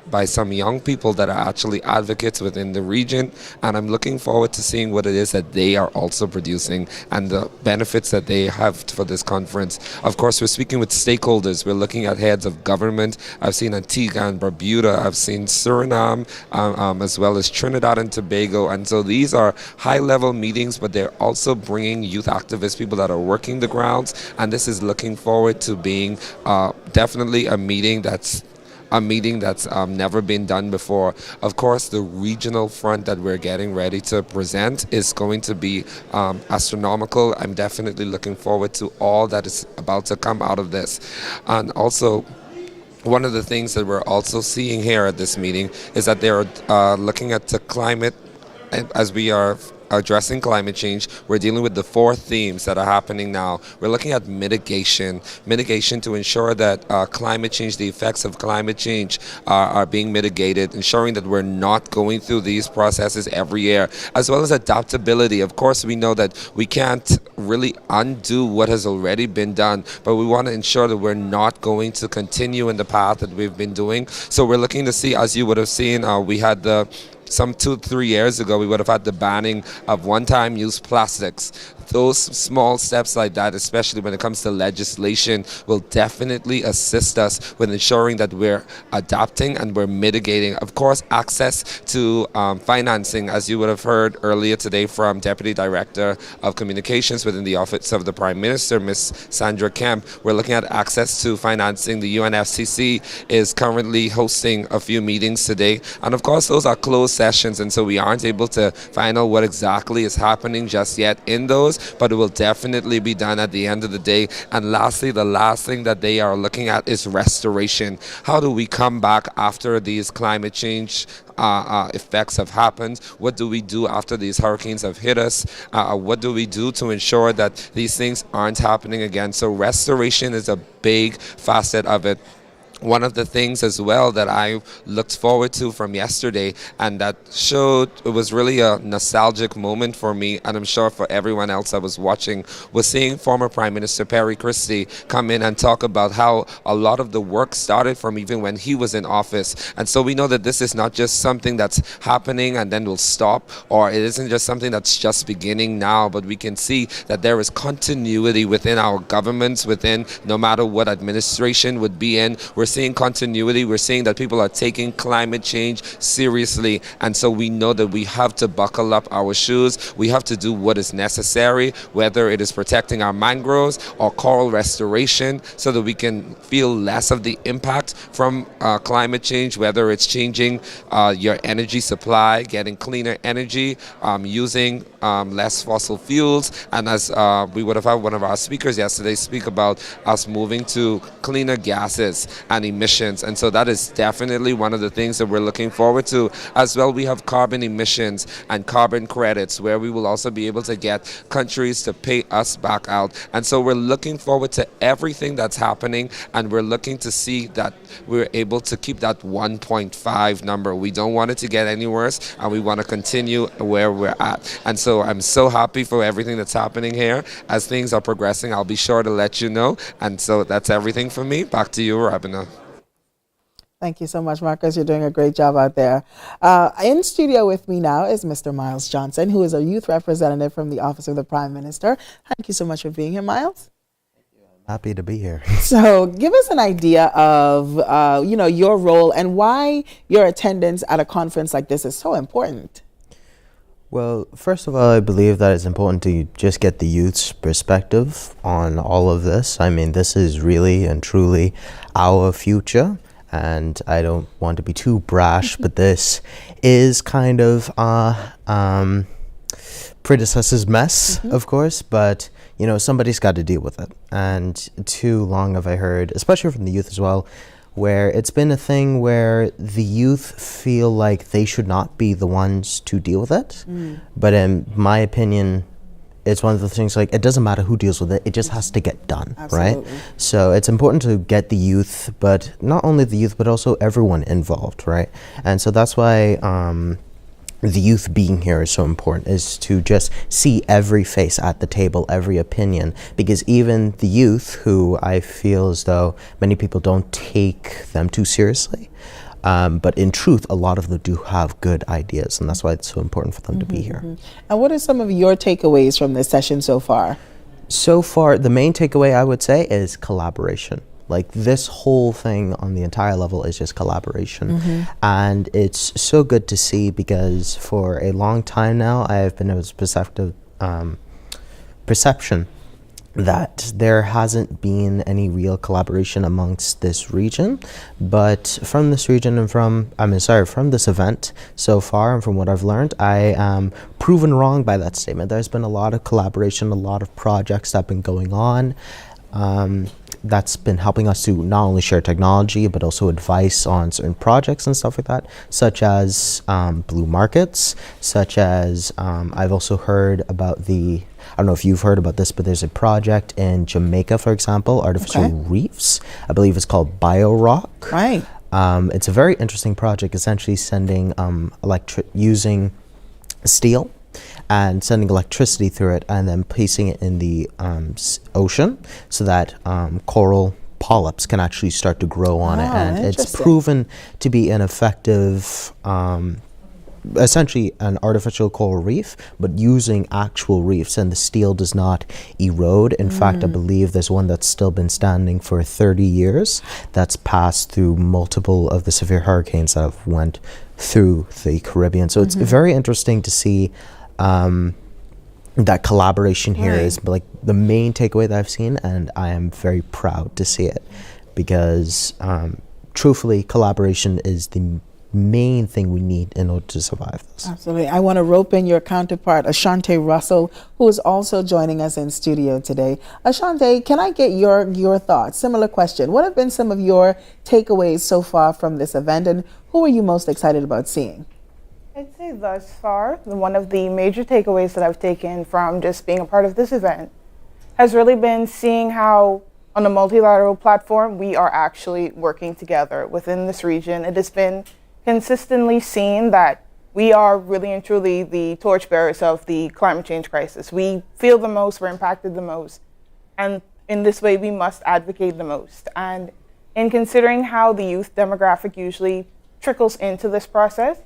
by some young people that are actually advocates within the region, and I'm looking forward to seeing what it is that they are also producing and the benefits that they have for this conference. Of course, we're speaking with stakeholders. We're looking at heads of government. I've seen Antigua and Barbuda. I've seen Suriname, as well as Trinidad and Tobago. And so these are high-level meetings, but they're also bringing youth activists, people that are working the grounds. And this is looking forward to being definitely a meeting that's never been done before. Of course, the regional front that we're getting ready to present is going to be astronomical. I'm definitely looking forward to all that is about to come out of this. And also, one of the things that we're also seeing here at this meeting is that they're looking at the climate, as we are addressing climate change. We're dealing with the 4 themes that are happening now. We're looking at mitigation to ensure that climate change, the effects of climate change are being mitigated, ensuring that we're not going through these processes every year, as well as adaptability. Of course, we know that we can't really undo what has already been done, but we want to ensure that we're not going to continue in the path that we've been doing. So we're looking to see, as you would have seen, we had some 2-3 years ago, we would have had the banning of one-time use plastics. Those small steps like that, especially when it comes to legislation, will definitely assist us with ensuring that we're adapting and we're mitigating. Of course, access to financing, as you would have heard earlier today from Deputy Director of Communications within the Office of the Prime Minister, Ms. Sandra Kemp. We're looking at access to financing. The UNFCCC is currently hosting a few meetings today. And of course, those are closed sessions, and so we aren't able to find out what exactly is happening just yet in those. mangroves, but it will definitely be done at the end of the day. And lastly, the last thing that they are looking at is restoration. How do we come back after these climate change effects have happened? What do we do after these hurricanes have hit us? What do we do to ensure that these things aren't happening again? So restoration is a big facet of it. One of the things as well that I looked forward to from yesterday, and that showed, it was really a nostalgic moment for me, and I'm sure for everyone else that was watching, was seeing former Prime Minister Perry Christie come in and talk about how a lot of the work started from even when he was in office. And so we know that this is not just something that's happening and then will stop, or it isn't just something that's just beginning now, but we can see that there is continuity within our governments, within no matter what administration would be in. We're seeing continuity. We're seeing that people are taking climate change seriously. And so we know that we have to buckle up our shoes. We have to do what is necessary, whether it is protecting our mangroves or coral restoration, so that we can feel less of the impact from climate change, whether it's changing your energy supply, getting cleaner energy, using less fossil fuels. And as we would have had one of our speakers yesterday speak about us moving to cleaner gases and emissions. And so that is definitely one of the things that we're looking forward to. As well, we have carbon emissions and carbon credits, where we will also be able to get countries to pay us back out. And so we're looking forward to everything that's happening, and we're looking to see that we're able to keep that 1.5 number. We don't want it to get any worse, and we want to continue where we're at. And so I'm so happy for everything that's happening here. As things are progressing, I'll be sure to let you know. And so that's everything for me. Back to you, Rabina. Thank you so much, Marcus. You're doing a great job out there. In studio with me now is Mr. Miles Johnson, who is a youth representative from the Office of the Prime Minister. Thank you so much for being here, Miles. Happy to be here. So give us an idea of, your role and why your attendance at a conference like this is so important. Well, first of all, I believe that it's important to just get the youth's perspective on all of this. I mean, this is really and truly our future. And I don't want to be too brash, but this is kind of predecessor's mess, of course, but somebody's got to deal with it. And too long have I heard, especially from the youth as well, where it's been a thing where the youth feel like they should not be the ones to deal with it. But in my opinion, it's one of the things, like, it doesn't matter who deals with it, it just has to get done. Absolutely. Right? So it's important to get the youth, but not only the youth, but also everyone involved, right? And so that's why the youth being here is so important, is to just see every face at the table, every opinion, because even the youth, who I feel as though many people don't take them too seriously, but in truth, a lot of them do have good ideas, and that's why it's so important for them to be here. And what are some of your takeaways from this session so far? So far, the main takeaway I would say is collaboration. Like, this whole thing on the entire level is just collaboration. And it's so good to see, because for a long time now, I have been of this perception that there hasn't been any real collaboration amongst this region. But from this region and from this event so far, and from what I've learned, I am proven wrong by that statement. There's been a lot of collaboration, a lot of projects that have been going on. That's been helping us to not only share technology, but also advice on certain projects and stuff like that, such as blue markets, such as I've also heard about I don't know if you've heard about this, but there's a project in Jamaica, for example, artificial reefs. I believe it's called BioRock. Right. It's a very interesting project, essentially sending using steel and sending electricity through it, and then placing it in the ocean, so that coral polyps can actually start to grow on it. And it's proven to be an effective, essentially an artificial coral reef, but using actual reefs, and the steel does not erode. In fact, I believe there's one that's still been standing for 30 years that's passed through multiple of the severe hurricanes that have went through the Caribbean. So it's very interesting to see that collaboration here is like the main takeaway that I've seen, and I am very proud to see it, because truthfully, collaboration is the main thing we need in order to survive this. Absolutely. I want to rope in your counterpart, Ashante Russell, who is also joining us in studio today. Ashante, can I get your thoughts? Similar question. What have been some of your takeaways so far from this event, and who are you most excited about seeing? I'd say thus far, one of the major takeaways that I've taken from just being a part of this event has really been seeing how on a multilateral platform we are actually working together within this region. It has been consistently seen that we are really and truly the torchbearers of the climate change crisis. We feel the most, we're impacted the most, and in this way we must advocate the most. And in considering how the youth demographic usually trickles into this process,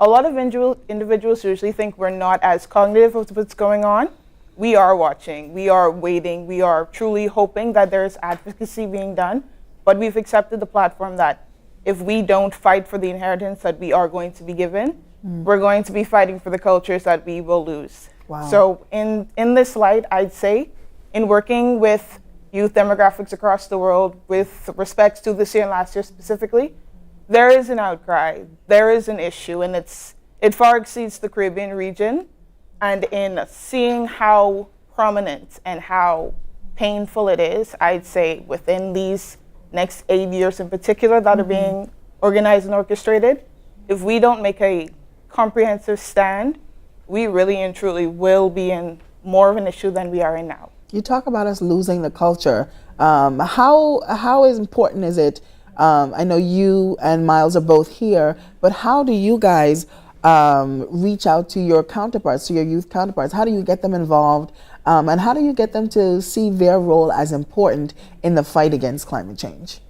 a lot of individuals usually think we're not as cognitive of what's going on. We are watching, we are waiting, we are truly hoping that there's advocacy being done, but we've accepted the platform that if we don't fight for the inheritance that we are going to be given, we're going to be fighting for the cultures that we will lose. Wow. So in this light, I'd say in working with youth demographics across the world with respect to this year and last year specifically, there is an outcry, there is an issue, and it far exceeds the Caribbean region. And in seeing how prominent and how painful it is, I'd say within these next 8 years in particular that are being organized and orchestrated, if we don't make a comprehensive stand, we really and truly will be in more of an issue than we are in now. You talk about us losing the culture. How important is it? I know you and Miles are both here, but how do you guys reach out to your counterparts, to your youth counterparts? How do you get them involved? And how do you get them to see their role as important in the fight against climate change?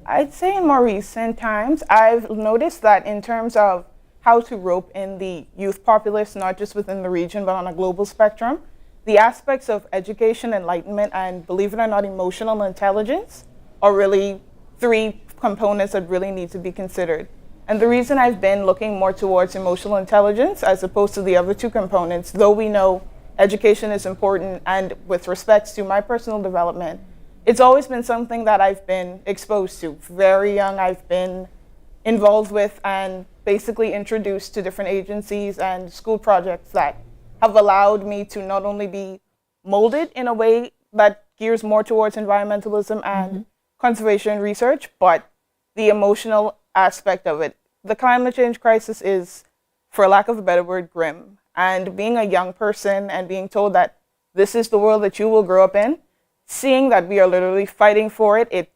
I'd say in more recent times, I've noticed that in terms of how to rope in the youth populace, not just within the region, but on a global spectrum, the aspects of education, enlightenment, and believe it or not, emotional intelligence are really three components that really need to be considered. And the reason I've been looking more towards emotional intelligence as opposed to the other two components, though we know education is important, and with respects to my personal development, it's always been something that I've been exposed to. Very young, I've been involved with and basically introduced to different agencies and school projects that have allowed me to not only be molded in a way that gears more towards environmentalism and conservation research, but the emotional aspect of it. The climate change crisis is, for lack of a better word, grim. And being a young person and being told that this is the world that you will grow up in, seeing that we are literally fighting for it, it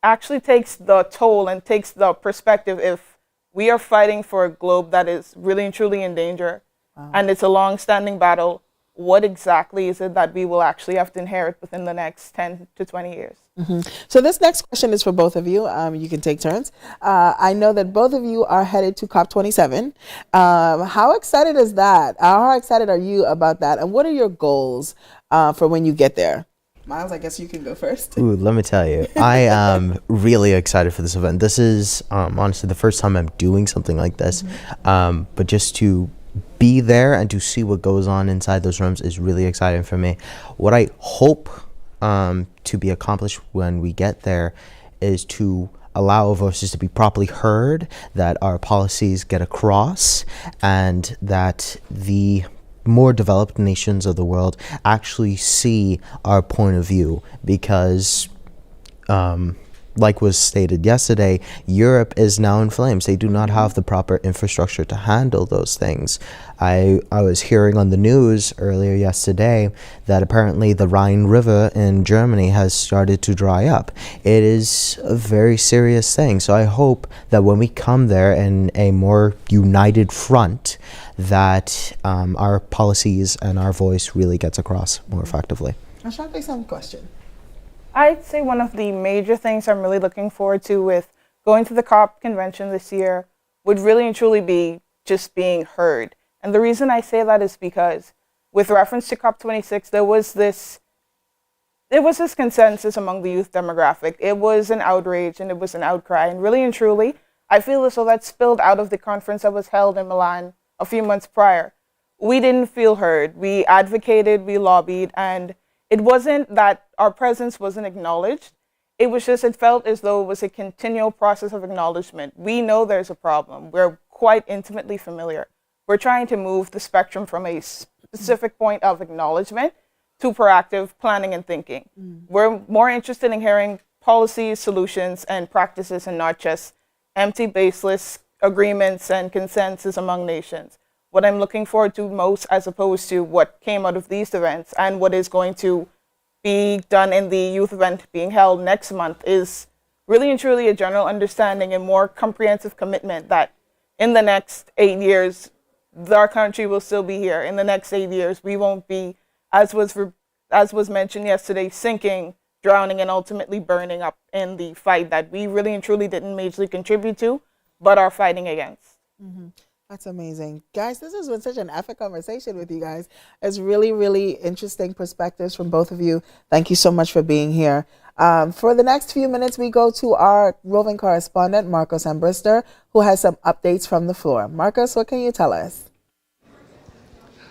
actually takes the toll and takes the perspective if we are fighting for a globe that is really and truly in danger. Wow. And it's a long-standing battle. What exactly is it that we will actually have to inherit within the next 10 to 20 years? So this next question is for both of you. You can take turns. I know that both of you are headed to COP-27. How excited is that? How excited are you about that? And what are your goals for when you get there? Miles, I guess you can go first. Ooh, let me tell you, I am really excited for this event. This is honestly the first time I'm doing something like this. But just to be there and to see what goes on inside those rooms is really exciting for me. What I hope to be accomplished when we get there is to allow our voices to be properly heard, that our policies get across, and that the more developed nations of the world actually see our point of view, because like was stated yesterday, Europe is now in flames. They do not have the proper infrastructure to handle those things. I was hearing on the news earlier yesterday that apparently the Rhine River in Germany has started to dry up. It is a very serious thing. So I hope that when we come there in a more united front, that our policies and our voice really gets across more effectively. Ashante, some question. I'd say one of the major things I'm really looking forward to with going to the COP convention this year would really and truly be just being heard. And the reason I say that is because with reference to COP26, there was this consensus among the youth demographic. It was an outrage and it was an outcry. And really and truly, I feel as though that spilled out of the conference that was held in Milan a few months prior. We didn't feel heard. We advocated, we lobbied, and it wasn't that our presence wasn't acknowledged. it felt as though it was a continual process of acknowledgement. We know there's a problem. We're quite intimately familiar. We're trying to move the spectrum from a specific point of acknowledgement to proactive planning and thinking. We're more interested in hearing policies, solutions, and practices, and not just empty, baseless agreements and consensus among nations. What I'm looking forward to most, as opposed to what came out of these events and what is going to be done in the youth event being held next month, is really and truly a general understanding and more comprehensive commitment that in the next 8 years, our country will still be here. In the next 8 years, we won't be, as was mentioned yesterday, sinking, drowning, and ultimately burning up in the fight that we really and truly didn't majorly contribute to, but are fighting against. That's amazing. Guys, this has been such an epic conversation with you guys. It's really, really interesting perspectives from both of you. Thank you so much for being here. For the next few minutes, we go to our roving correspondent, Marcos Ambrister, who has some updates from the floor. Marcos, what can you tell us?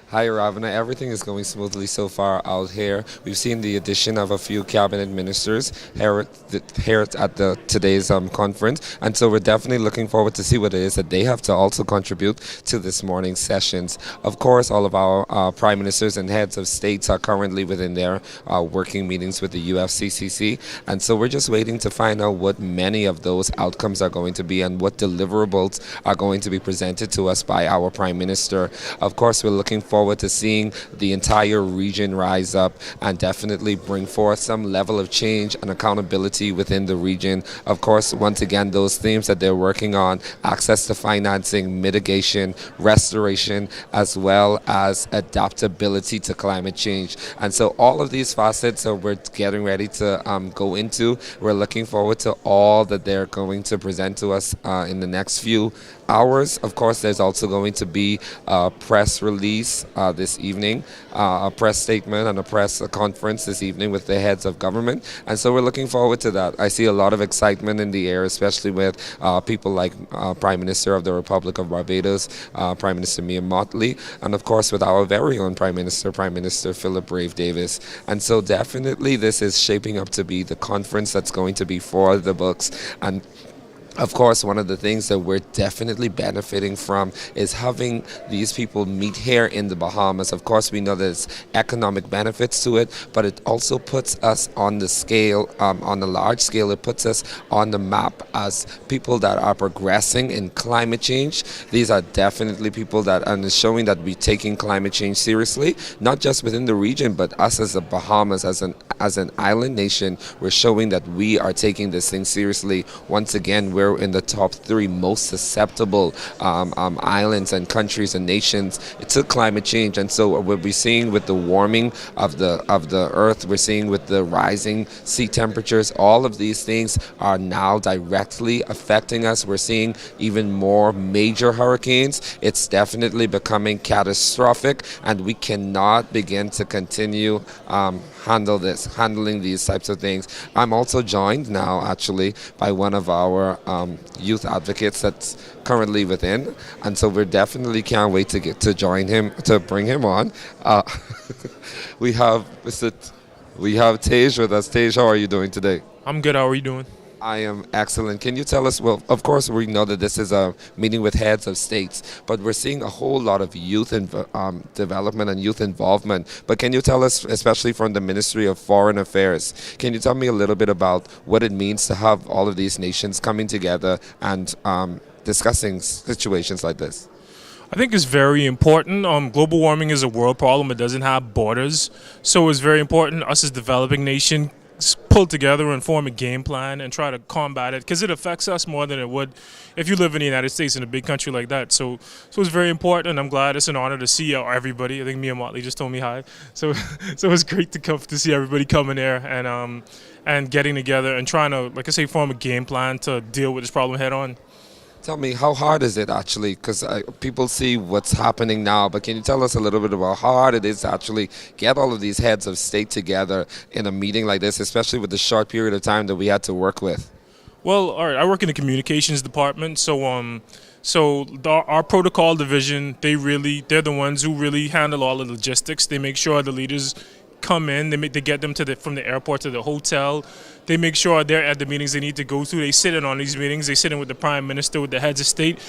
Hi, Ravana. Everything is going smoothly so far out here. We've seen the addition of a few cabinet ministers here at today's conference, and so we're definitely looking forward to see what it is that they have to also contribute to this morning's sessions. Of course, all of our prime ministers and heads of states are currently within their working meetings with the UFCCC, and so we're just waiting to find out what many of those outcomes are going to be and what deliverables are going to be presented to us by our prime minister. Of course, we're looking forward to seeing the entire region rise up and definitely bring forth some level of change and accountability within the region. Of course, once again, those themes that they're working on: access to financing, mitigation, restoration, as well as adaptability to climate change. And so all of these facets that we're getting ready to go into, we're looking forward to all that they're going to present to us in the next few hours. Of course, there's also going to be a press release this evening, a press statement and a press conference this evening with the heads of government, and so we're looking forward to that. I see a lot of excitement in the air, especially with people like Prime Minister of the Republic of Barbados, Prime Minister Mia Mottley, and of course with our very own Prime Minister Philip Brave Davis. And so definitely this is shaping up to be the conference that's going to be for the books. And of course, one of the things that we're definitely benefiting from is having these people meet here in the Bahamas. Of course, we know there's economic benefits to it, but it also puts us on the scale, on the large scale. It puts us on the map as people that are progressing in climate change. These are definitely people that are showing that we're taking climate change seriously, not just within the region, but us as the Bahamas, as an island nation. We're showing that we are taking this thing seriously. Once again, we're in the top 3 most susceptible islands and countries and nations to climate change. And so what we're seeing with the warming of the earth, we're seeing with the rising sea temperatures, all of these things are now directly affecting us. We're seeing even more major hurricanes. It's definitely becoming catastrophic, and we cannot begin to continue handling these types of things. I'm also joined now actually by one of our youth advocates that's currently within, and so we definitely can't wait to get to join him, to bring him on. We have Tej with us. Tej, how are you doing today? I'm good. How are you doing? I am excellent. Can you tell us, well, of course we know that this is a meeting with heads of states, but we're seeing a whole lot of youth development and youth involvement. But can you tell us, especially from the Ministry of Foreign Affairs, can you tell me a little bit about what it means to have all of these nations coming together and discussing situations like this? I think it's very important. Global warming is a world problem. It doesn't have borders. So it's very important us as developing nations pull together and form a game plan and try to combat it, because it affects us more than it would if you live in the United States in a big country like that. So it's very important, and I'm glad. It's an honor to see everybody. I think Mia Motley just told me hi. So it's great to see everybody coming there and getting together and trying to, like I say, form a game plan to deal with this problem head on. Tell me, how hard is it actually? Because people see what's happening now, but can you tell us a little bit about how hard it is to actually get all of these heads of state together in a meeting like this, especially with the short period of time that we had to work with? Well, all right, I work in the communications department, so our protocol division, they're the ones who really handle all the logistics. They make sure the leaders come in, they get them from the airport to the hotel. They make sure they're at the meetings they need to go to. They sit in on these meetings. They sit in with the prime minister, with the heads of state.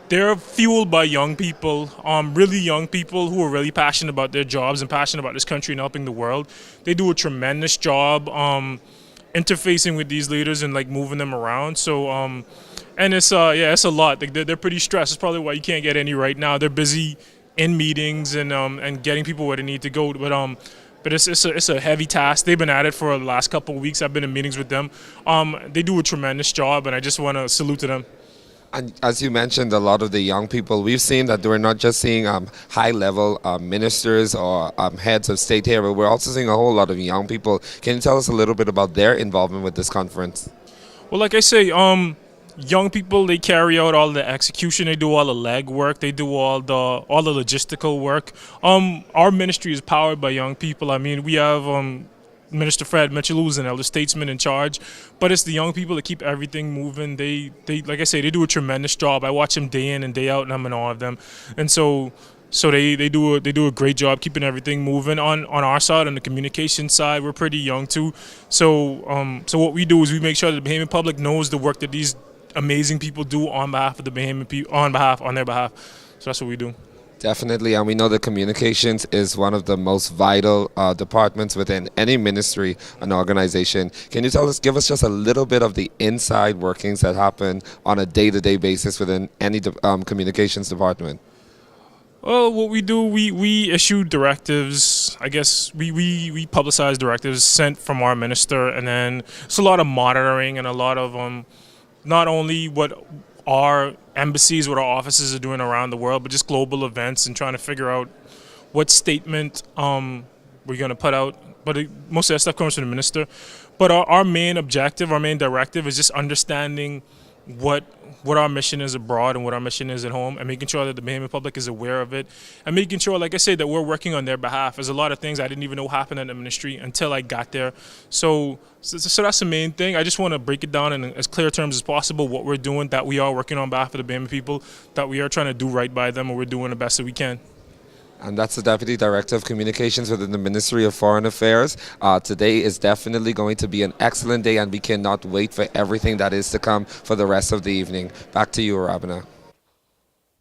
They're fueled by young people, really young people who are really passionate about their jobs and passionate about this country and helping the world. They do a tremendous job interfacing with these leaders and like moving them around. So, and it's it's a lot. They're pretty stressed. It's probably why you can't get any right now. They're busy in meetings and getting people where they need to go. But it's a heavy task. They've been at it for the last couple of weeks. I've been in meetings with them. They do a tremendous job, and I just want to salute to them. And as you mentioned, a lot of the young people, we've seen that we're not just seeing high-level ministers or heads of state here, but we're also seeing a whole lot of young people. Can you tell us a little bit about their involvement with this conference? Well, like I say, young people, they carry out all the execution. They do all the leg work. They do all the logistical work. Our ministry is powered by young people. I mean, we have Minister Fred Mitchell, who's an elder statesman in charge, but it's the young people that keep everything moving. They like I say, they do a tremendous job. I watch them day in and day out, and I'm in awe of them. And so they do a great job keeping everything moving. On our side, on the communication side, we're pretty young too. So what we do is we make sure that the Bahamian public knows the work that these amazing people do on behalf of the Bahamian people, on their behalf. So that's what we do. Definitely, and we know that communications is one of the most vital departments within any ministry and organization. Can you give us just a little bit of the inside workings that happen on a day-to-day basis within any communications department? Well, what we do, we issue directives. I guess we publicize directives sent from our minister, and then it's a lot of monitoring and a lot of not only what our embassies, what our offices are doing around the world, but just global events and trying to figure out what statement we're going to put out. But most of that stuff comes from the minister. But our main objective, our main directive is just understanding what our mission is abroad and what our mission is at home, and making sure that the Bahamian public is aware of it, and making sure, like I said, that we're working on their behalf. There's a lot of things I didn't even know happened in the ministry until I got there. So that's the main thing. I just want to break it down in as clear terms as possible, what we're doing, that we are working on behalf of the Bahamian people, that we are trying to do right by them, and we're doing the best that we can. And that's the Deputy Director of Communications within the Ministry of Foreign Affairs. Today is definitely going to be an excellent day, and we cannot wait for everything that is to come for the rest of the evening. Back to you, Rabina.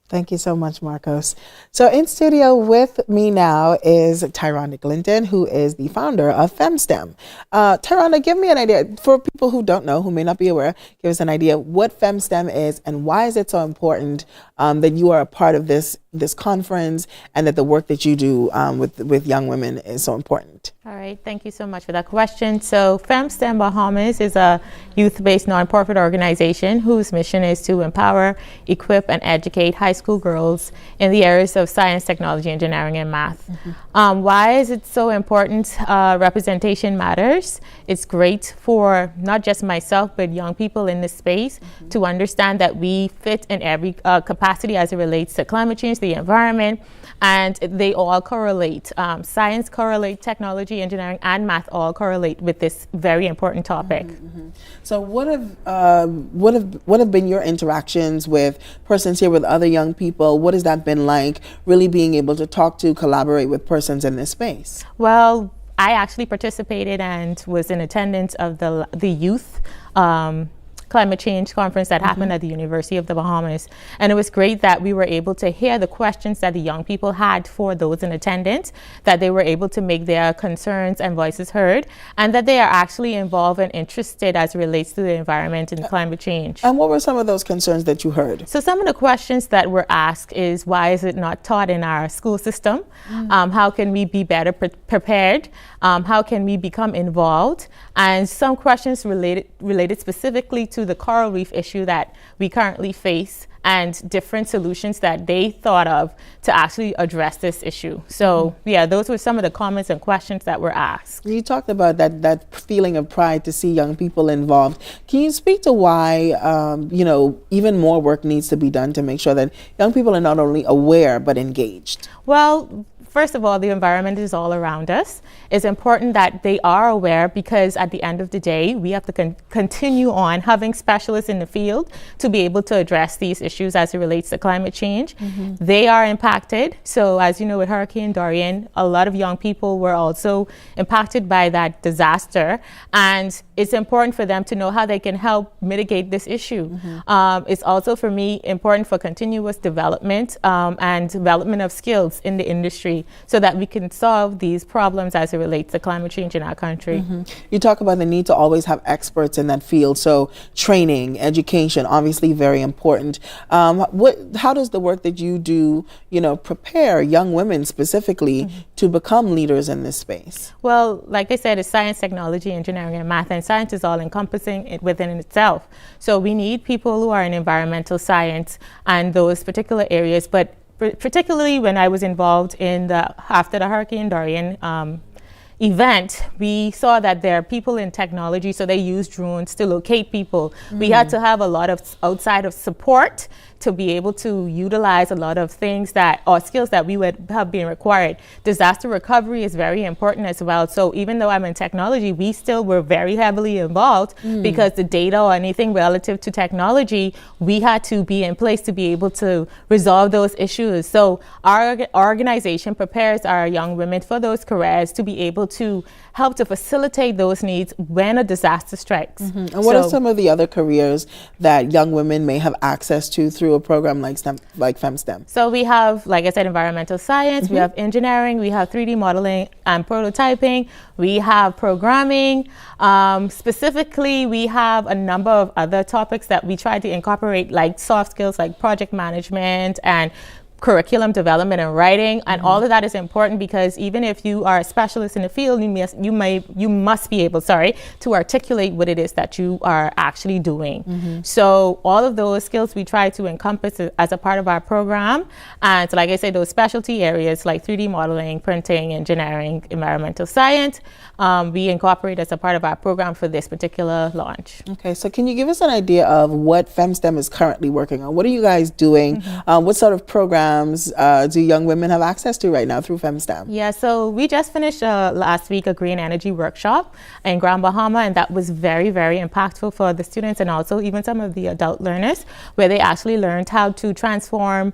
Thank you so much, Marcos. So in studio with me now is Tyrone Clinton, who is the founder of FEM STEM. Tyrone, give me an idea, for people who don't know, who may not be aware, give us an idea what FEM STEM is and why is it so important that you are a part of this conference, and that the work that you do with young women is so important. All right, thank you so much for that question. So FEM STEM Bahamas is a youth-based nonprofit organization whose mission is to empower, equip, and educate high school girls in the areas of science, technology, engineering, and math. Mm-hmm. Why is it so important? Representation matters. It's great for not just myself, but young people in this space to understand that we fit in every capacity as it relates to climate change, the environment, and they all correlate. Science correlate, technology, engineering, and math all correlate with this very important topic. So what have been your interactions with persons here, with other young people? What has that been like, really being able to talk to, collaborate with persons in this space? Well, I actually participated and was in attendance of the youth climate change conference that happened at the University of the Bahamas. And it was great that we were able to hear the questions that the young people had for those in attendance, that they were able to make their concerns and voices heard, and that they are actually involved and interested as it relates to the environment and climate change. And what were some of those concerns that you heard? So some of the questions that were asked is, why is it not taught in our school system? How can we be better prepared? How can we become involved? And some questions related specifically to the coral reef issue that we currently face, and different solutions that they thought of to actually address this issue. So yeah, those were some of the comments and questions that were asked. You talked about that feeling of pride to see young people involved. Can you speak to why even more work needs to be done to make sure that young people are not only aware but engaged? Well, first of all, the environment is all around us. It's important that they are aware, because at the end of the day, we have to continue on having specialists in the field to be able to address these issues as it relates to climate change. They are impacted. So as you know, with Hurricane Dorian, a lot of young people were also impacted by that disaster. And it's important for them to know how they can help mitigate this issue. It's also, for me, important for continuous development and development of skills in the industry so that we can solve these problems as it relates to climate change in our country. You talk about the need to always have experts in that field. So training, education, obviously very important. How does the work that you do, prepare young women specifically to become leaders in this space? Well, like I said, it's science, technology, engineering, and math, and science is all encompassing within itself. So we need people who are in environmental science and those particular areas, but particularly when I was involved in after the Hurricane Dorian event, we saw that there are people in technology, so they use drones to locate people. We had to have a lot of outside of support to be able to utilize a lot of things or skills that we would have been required. Disaster recovery is very important as well. So even though I'm in technology, we still were very heavily involved because the data or anything relative to technology, we had to be in place to be able to resolve those issues. So our organization prepares our young women for those careers to be able to help to facilitate those needs when a disaster strikes. And what are some of the other careers that young women may have access to through a program like FEM STEM? So we have, like I said, environmental science, we have engineering, we have 3D modeling and prototyping, we have programming. Specifically, we have a number of other topics that we try to incorporate, like soft skills like project management and curriculum development and writing, and all of that is important because even if you are a specialist in the field, you must be able, to articulate what it is that you are actually doing. So all of those skills we try to encompass as a part of our program. And so, like I said, those specialty areas like 3D modeling, printing, engineering, environmental science, we incorporate as a part of our program for this particular launch. Okay, so can you give us an idea of what FEM STEM is currently working on? What are you guys doing? What sort of programs do young women have access to right now through FEM STEM? Yeah, so we just finished last week a green energy workshop in Grand Bahama, and that was very, very impactful for the students and also even some of the adult learners, where they actually learned how to transform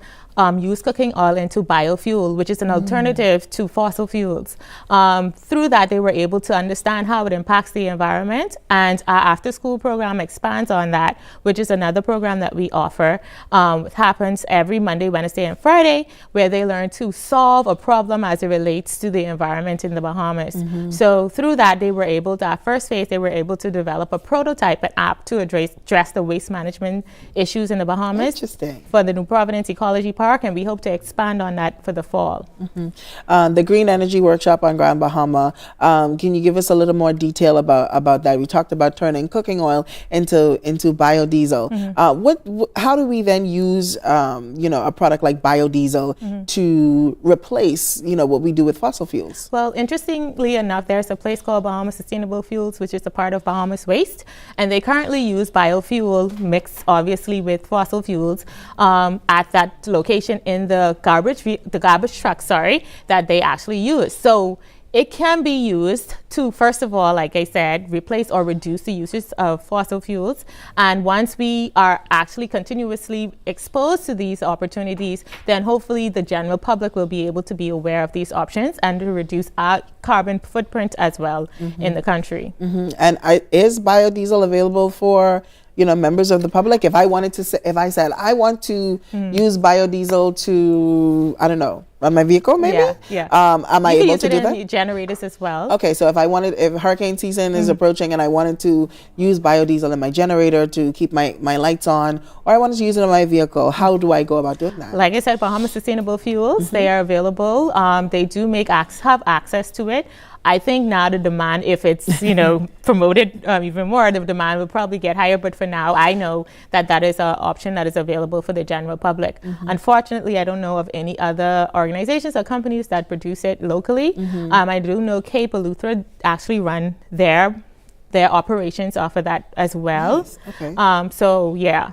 used cooking oil into biofuel, which is an alternative to fossil fuels. Through that, they were able to understand how it impacts the environment, and our after-school program expands on that, which is another program that we offer. It happens every Monday, Wednesday, and Friday, where they learn to solve a problem as it relates to the environment in the Bahamas. So through that, they were able to, at first phase, they were able to develop a prototype, an app to address the waste management issues in the Bahamas. Interesting. For the New Providence Ecology Park, and we hope to expand on that for the fall. The Green Energy Workshop on Grand Bahama, can you give us a little more detail about that? We talked about turning cooking oil into biodiesel. How do we then use a product like biodiesel to replace what we do with fossil fuels? Well, interestingly enough, there's a place called Bahamas Sustainable Fuels, which is a part of Bahamas Waste, and they currently use biofuel mixed obviously with fossil fuels at that location in the garbage truck, that they actually use. So it can be used to, first of all, like I said, replace or reduce the usage of fossil fuels. And once we are actually continuously exposed to these opportunities, then hopefully the general public will be able to be aware of these options and to reduce our carbon footprint as well in the country. And is biodiesel available for members of the public? If I said I want to use biodiesel to, I don't know, run my vehicle, maybe? Yeah. Am I able to do that? You can use it in generators as well. Okay, so if hurricane season is approaching and I wanted to use biodiesel in my generator to keep my lights on, or I wanted to use it in my vehicle, how do I go about doing that? Like I said, Bahamas Sustainable Fuels, they are available. They do have access to it. I think now the demand, if it's promoted even more, the demand will probably get higher. But for now, I know that is an option that is available for the general public. Unfortunately, I don't know of any other organizations or companies that produce it locally. I do know Cape Eleuthera actually run their operations off of that as well. Nice. Okay. So yeah.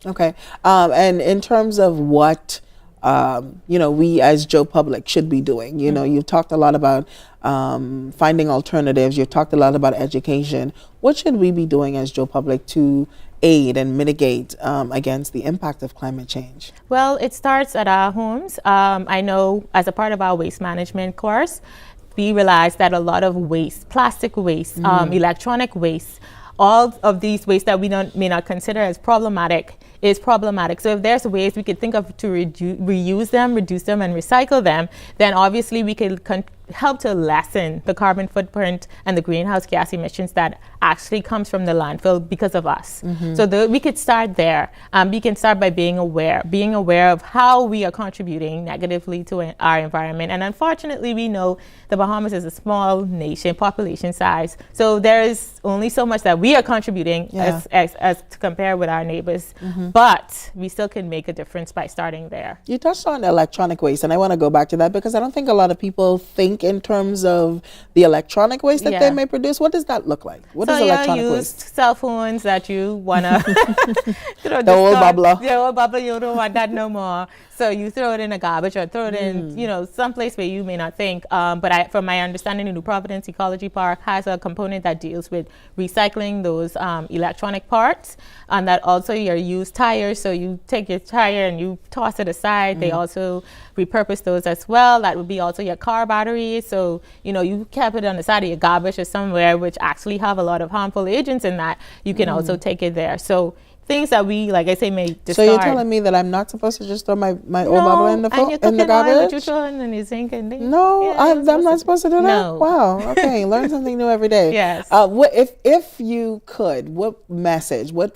Okay. And in terms of what we as Joe Public should be doing? You've talked a lot about finding alternatives. You've talked a lot about education. What should we be doing as Joe Public to aid and mitigate against the impact of climate change? Well, it starts at our homes. I know as a part of our waste management course, we realized that a lot of waste, plastic waste, electronic waste, all of these wastes that we may not consider as problematic is problematic. So if there's ways we could think of to reuse them, reduce them, and recycle them, then obviously we could help to lessen the carbon footprint and the greenhouse gas emissions that actually comes from the landfill because of us. So we could start there. We can start by being aware of how we are contributing negatively to our environment. And unfortunately, we know the Bahamas is a small nation, population size. So there is only so much that we are contributing as to compare with our neighbors. But we still can make a difference by starting there. You touched on electronic waste, and I want to go back to that because I don't think a lot of people think in terms of the electronic waste that they may produce. What does that look like? What is electronic waste? Cell phones that you want to the old bubbler. The old bubbler, you don't want that no more. So you throw it in a garbage or throw it in, someplace where you may not think. But from my understanding, the New Providence Ecology Park has a component that deals with recycling those electronic parts, and that also your used tires. So you take your tire and you toss it aside. They also repurpose those as well. That would be also your car batteries. So, you kept it on the side of your garbage or somewhere, which actually have a lot of harmful agents in that. You can also take it there. So things that we, like I say, may discard. So you're telling me that I'm not supposed to just throw my old bubble in the garbage? You throw in the sink and I'm not supposed to do that? No. Wow. Okay. Learn something new every day. Yes. If you could, what message, what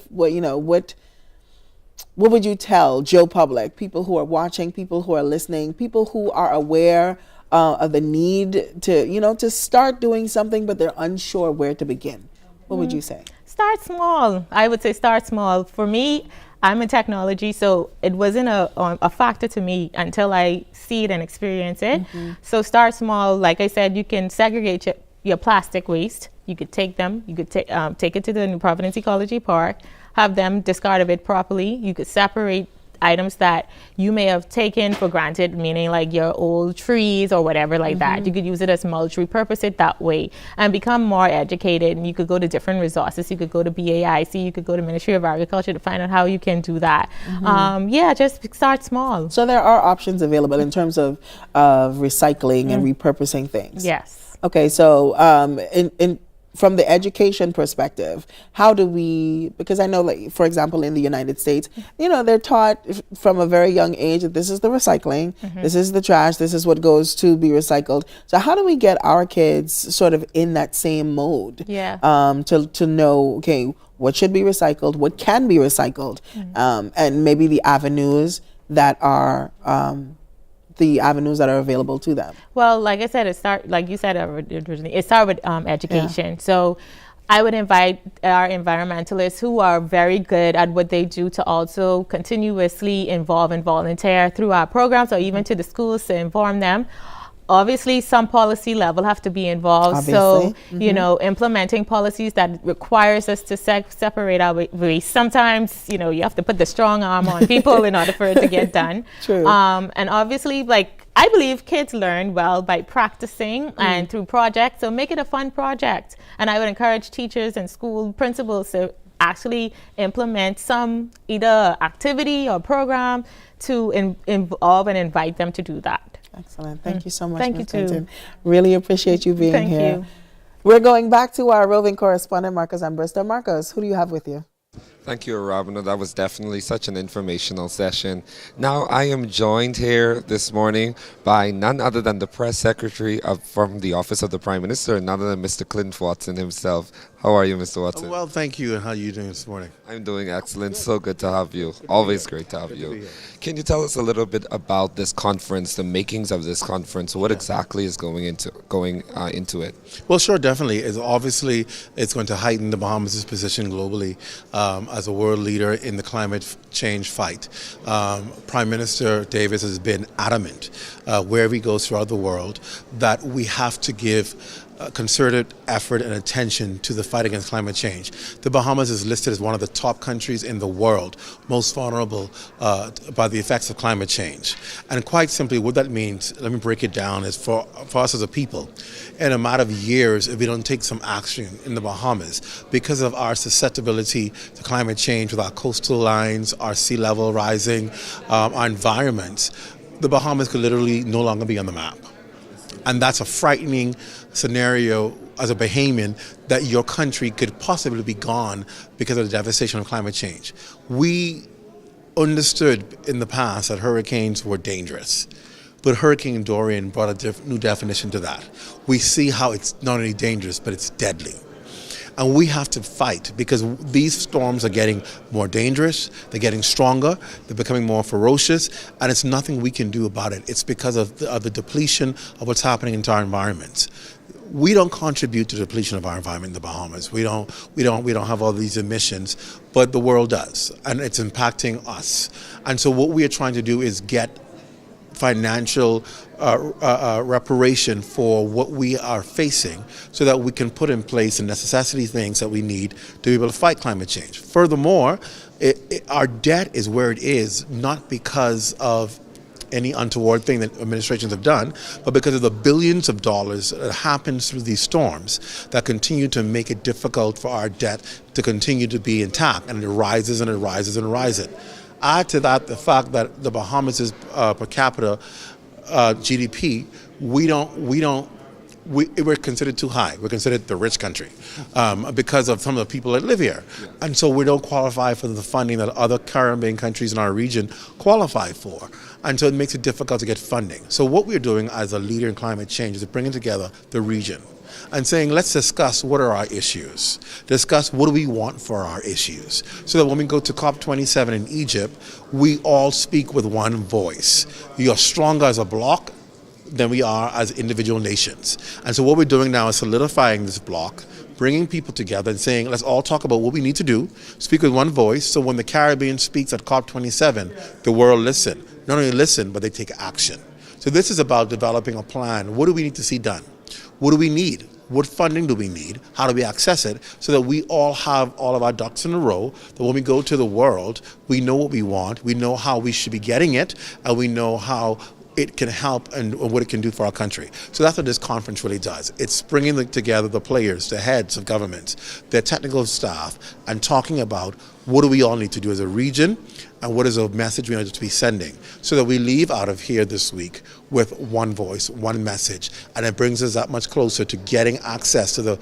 would you tell Joe Public, people who are watching, people who are listening, people who are aware of the need to start doing something, but they're unsure where to begin? What would you say? Start small. I would say start small. For me, I'm in technology, so it wasn't a factor to me until I see it and experience it. So start small. Like I said, you can segregate your plastic waste. You could take them. You could take it to the New Providence Ecology Park, have them discard of it properly. You could separate items that you may have taken for granted, meaning like your old trees or whatever like that. You could use it as mulch, repurpose it that way, and become more educated. And you could go to different resources. You could go to BAIC, you could go to Ministry of Agriculture to find out how you can do that. Just start small. So there are options available in terms of recycling and repurposing things. Yes. Okay, so from the education perspective, how do we, because I know, like, for example, in the United States, they're taught from a very young age that this is the recycling, this is the trash, this is what goes to be recycled. So how do we get our kids sort of in that same mode? To know, okay, what should be recycled, what can be recycled, and maybe the avenues that are available to them? Well, like I said, it starts with education. So I would invite our environmentalists who are very good at what they do to also continuously involve and volunteer through our programs, or even to the schools to inform them. Obviously, some policy level have to be involved. Obviously. So, implementing policies that requires us to separate our waste. Sometimes, you have to put the strong arm on people in order for it to get done. True. And obviously, I believe kids learn well by practicing and through projects. So make it a fun project. And I would encourage teachers and school principals to actually implement some either activity or program to involve and invite them to do that. Excellent. Thank you so much, Thank Ms. you, too. Clinton. Really appreciate you being Thank here. you. We're going back to our roving correspondent, Marcus Ambristo. Marcus, who do you have with you? Thank you, Robin. That was definitely such an informational session. Now I am joined here this morning by none other than the press secretary from the Office of the Prime Minister, none other than Mr. Clint Watson himself. How are you, Mr. Watson? Well, thank you. And how are you doing this morning? I'm doing excellent. So good to have you. Always great to have you. Can you tell us a little bit about this conference, the makings of this conference? What exactly is going into it? Well, sure, definitely. It's going to heighten the Bahamas' position globally as a world leader in the climate change fight. Prime Minister Davis has been adamant wherever he goes throughout the world that we have to give concerted effort and attention to the fight against climate change. The Bahamas is listed as one of the top countries in the world most vulnerable by the effects of climate change. And quite simply, what that means, let me break it down, is for us as a people, in a matter of years, if we don't take some action in the Bahamas, because of our susceptibility to climate change with our coastal lines, our sea level rising, our environments, the Bahamas could literally no longer be on the map. And that's a frightening scenario as a Bahamian, that your country could possibly be gone because of the devastation of climate change. We understood in the past that hurricanes were dangerous, but Hurricane Dorian brought a new definition to that. We see how it's not only dangerous, but it's deadly. And we have to fight, because these storms are getting more dangerous, they're getting stronger, they're becoming more ferocious, and it's nothing we can do about it. It's because of the depletion of what's happening into our environments. We don't contribute to the depletion of our environment in the Bahamas. We don't have all these emissions, but the world does, and it's impacting us. And so what we are trying to do is get financial reparation for what we are facing, so that we can put in place the necessity things that we need to be able to fight climate change. Furthermore, our debt is where it is, not because of any untoward thing that administrations have done, but because of the billions of dollars that happens through these storms that continue to make it difficult for our debt to continue to be intact, and it rises and it rises and it rises. Add to that the fact that the Bahamas' per capita GDP, we're considered too high. We're considered the rich country because of some of the people that live here. And so we don't qualify for the funding that other Caribbean countries in our region qualify for. And so it makes it difficult to get funding. So what we're doing as a leader in climate change is bringing together the region and saying, let's discuss what are our issues, discuss what do we want for our issues, so that when we go to COP-27 in Egypt, we all speak with one voice. We are stronger as a bloc than we are as individual nations. And so what we're doing now is solidifying this bloc, bringing people together and saying, let's all talk about what we need to do, speak with one voice, so when the Caribbean speaks at COP27, the world listen. Not only listen, but they take action. So this is about developing a plan. What do we need to see done? What do we need? What funding do we need? How do we access it? So that we all have all of our ducks in a row, that when we go to the world, we know what we want, we know how we should be getting it, and we know how it can help and what it can do for our country. So that's what this conference really does. It's bringing together the players, the heads of governments, their technical staff, and talking about what do we all need to do as a region, and what is a message we need to be sending, so that we leave out of here this week with one voice, one message, and it brings us that much closer to getting access to the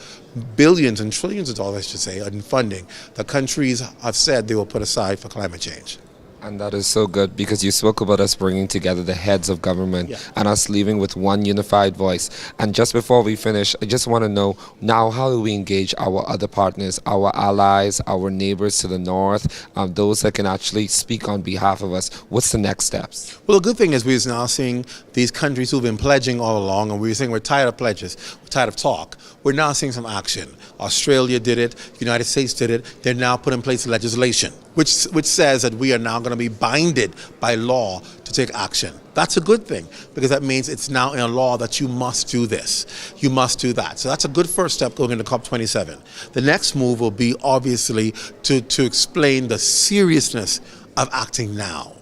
billions and trillions of dollars, I should say, in funding that countries have said they will put aside for climate change. And that is so good, because you spoke about us bringing together the heads of government and us leaving with one unified voice. And just before we finish, I just want to know now, how do we engage our other partners, our allies, our neighbors to the north, those that can actually speak on behalf of us? What's the next steps? Well, the good thing is we're now seeing these countries who've been pledging all along, and we're saying we're tired of pledges, we're tired of talk. We're now seeing some action. Australia did it, the United States did it. They're now put in place legislation, which says that we are now going to be binded by law to take action. That's a good thing, because that means it's now in a law that you must do this, you must do that. So that's a good first step going into COP27. The next move will be obviously to explain the seriousness of acting now.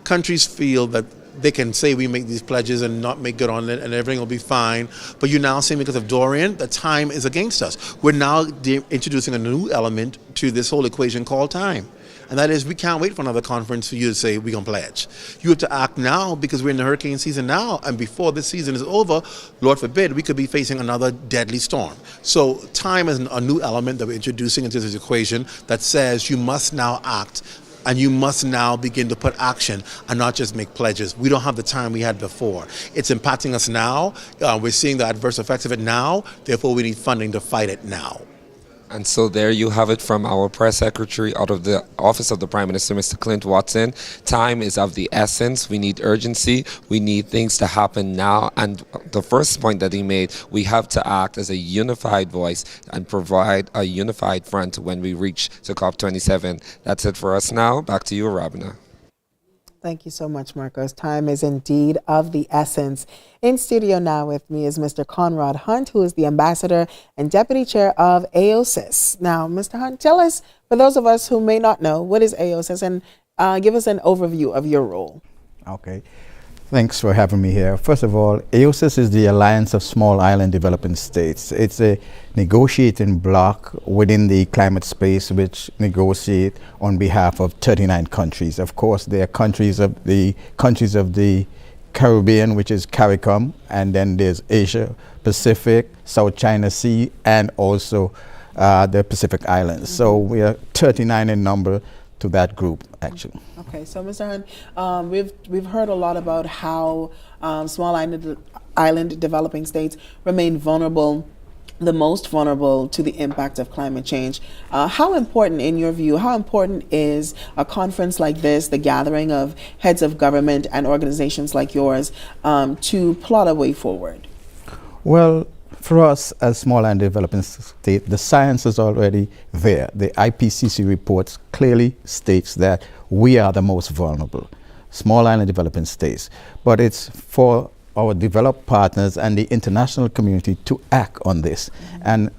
Countries feel that they can say we make these pledges and not make good on it and everything will be fine. But you're now saying because of Dorian, the time is against us. We're now introducing a new element to this whole equation called time. And that is, we can't wait for another conference for you to say we're going to pledge. You have to act now, because we're in the hurricane season now. And before this season is over, Lord forbid, we could be facing another deadly storm. So time is a new element that we're introducing into this equation that says you must now act. And you must now begin to put action and not just make pledges. We don't have the time we had before. It's impacting us now. We're seeing the adverse effects of it now. Therefore, we need funding to fight it now. And so there you have it from our press secretary out of the office of the Prime Minister, Mr. Clint Watson. Time is of the essence. We need urgency. We need things to happen now. And the first point that he made, we have to act as a unified voice and provide a unified front when we reach to COP-27. That's it for us now. Back to you, Rabina. Thank you so much, Marcos. Time is indeed of the essence. In studio now with me is Mr. Conrad Hunt, who is the ambassador and deputy chair of AOSIS. Now, Mr. Hunt, tell us, for those of us who may not know, what is AOSIS, and give us an overview of your role. Okay. Thanks for having me here. First of all, AOSIS is the Alliance of Small Island Developing States. It's a negotiating bloc within the climate space which negotiate on behalf of 39 countries. Of course, there are countries of the Caribbean, which is CARICOM, and then there's Asia, Pacific, South China Sea, and also the Pacific Islands. So we are 39 in number to that group, actually. Okay, so Mr. Hunt, we've heard a lot about how small island developing states remain vulnerable, the most vulnerable to the impact of climate change. How important, in your view, how important is a conference like this, the gathering of heads of government and organizations like yours, to plot a way forward? Well, for us as small island developing state, the science is already there. The IPCC reports clearly states that we are the most vulnerable, small island developing states. But it's for our developed partners and the international community to act on this. And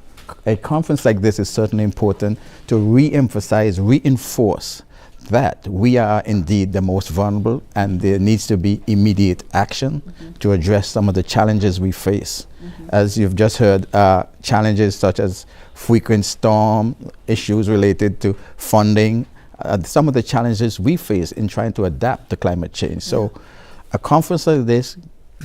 a conference like this is certainly important to re-emphasize, reinforce that we are indeed the most vulnerable, and there needs to be immediate action to address some of the challenges we face. As you've just heard, challenges such as frequent storm, issues related to funding, some of the challenges we face in trying to adapt to climate change. So a conference like this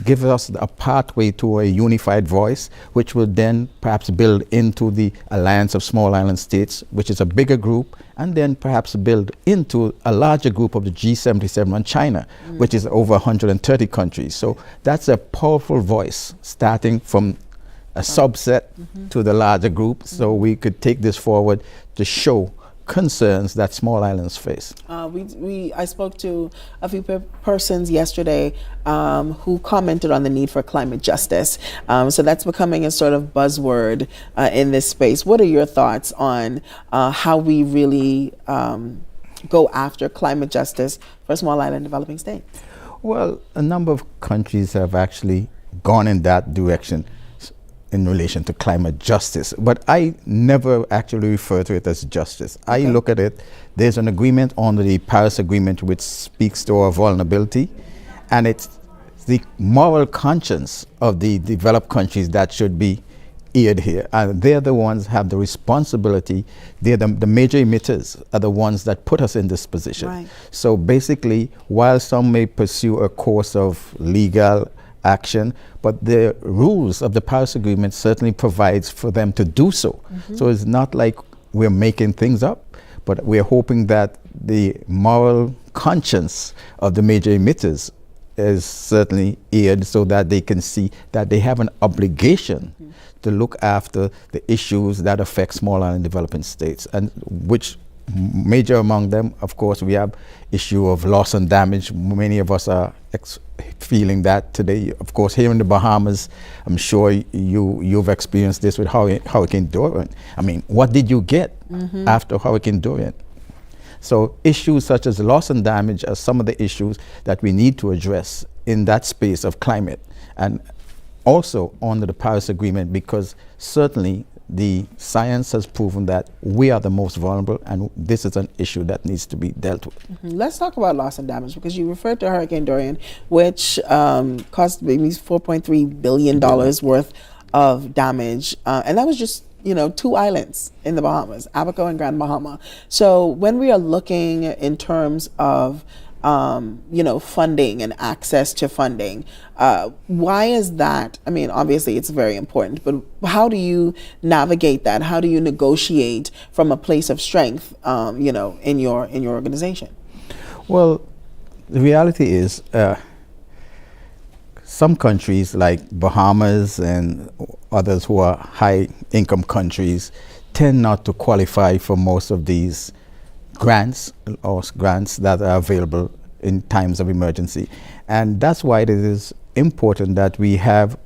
gives us a pathway to a unified voice, which will then perhaps build into the Alliance of Small Island States, which is a bigger group, and then perhaps build into a larger group of the G77 on China, which is over 130 countries. So that's a powerful voice, starting from a subset to the larger group, so we could take this forward to show concerns that small islands face. I spoke to a few persons yesterday who commented on the need for climate justice. So that's becoming a sort of buzzword in this space. What are your thoughts on how we really go after climate justice for small island developing states? Well, a number of countries have actually gone in that direction in relation to climate justice, but I never actually refer to it as justice. I look at it, there's an agreement under the Paris Agreement which speaks to our vulnerability, and it's the moral conscience of the developed countries that should be aired here. And they're the ones who have the responsibility. They're the major emitters are the ones that put us in this position. Right. So basically, while some may pursue a course of legal action, but the rules of the Paris Agreement certainly provides for them to do so. So it's not like we're making things up, but we're hoping that the moral conscience of the major emitters is certainly aired so that they can see that they have an obligation to look after the issues that affect small island developing states, and which major among them, of course, we have issue of loss and damage. Many of us are feeling that today. Of course, here in the Bahamas, I'm sure you've experienced this with Hurricane Dorian. I mean, what did you get after Hurricane Dorian? So issues such as loss and damage are some of the issues that we need to address in that space of climate, and also under the Paris Agreement, because certainly the science has proven that we are the most vulnerable, and this is an issue that needs to be dealt with. Let's talk about loss and damage, because you referred to Hurricane Dorian, which cost maybe $4.3 billion worth of damage, and that was just two islands in the Bahamas, Abaco and Grand Bahama. So when we are looking in terms of funding and access to funding, why is that? I mean, obviously it's very important, but how do you navigate that? How do you negotiate from a place of strength, in your organization? Well, the reality is, some countries like Bahamas and others who are high income countries, tend not to qualify for most of these grants or grants that are available in times of emergency. And that's why it is important that we have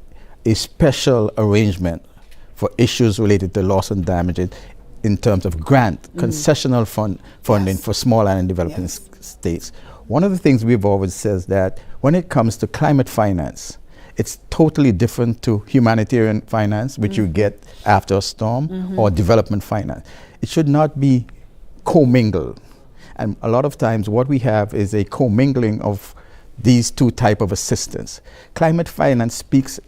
a special arrangement for issues related to loss and damages in terms of grant, concessional funding for small island developing states. One of the things we've always said is that when it comes to climate finance, it's totally different to humanitarian finance, which you get after a storm, or development finance. It should not be commingled. And a lot of times what we have is a commingling of these two types of assistance. Climate finance speaks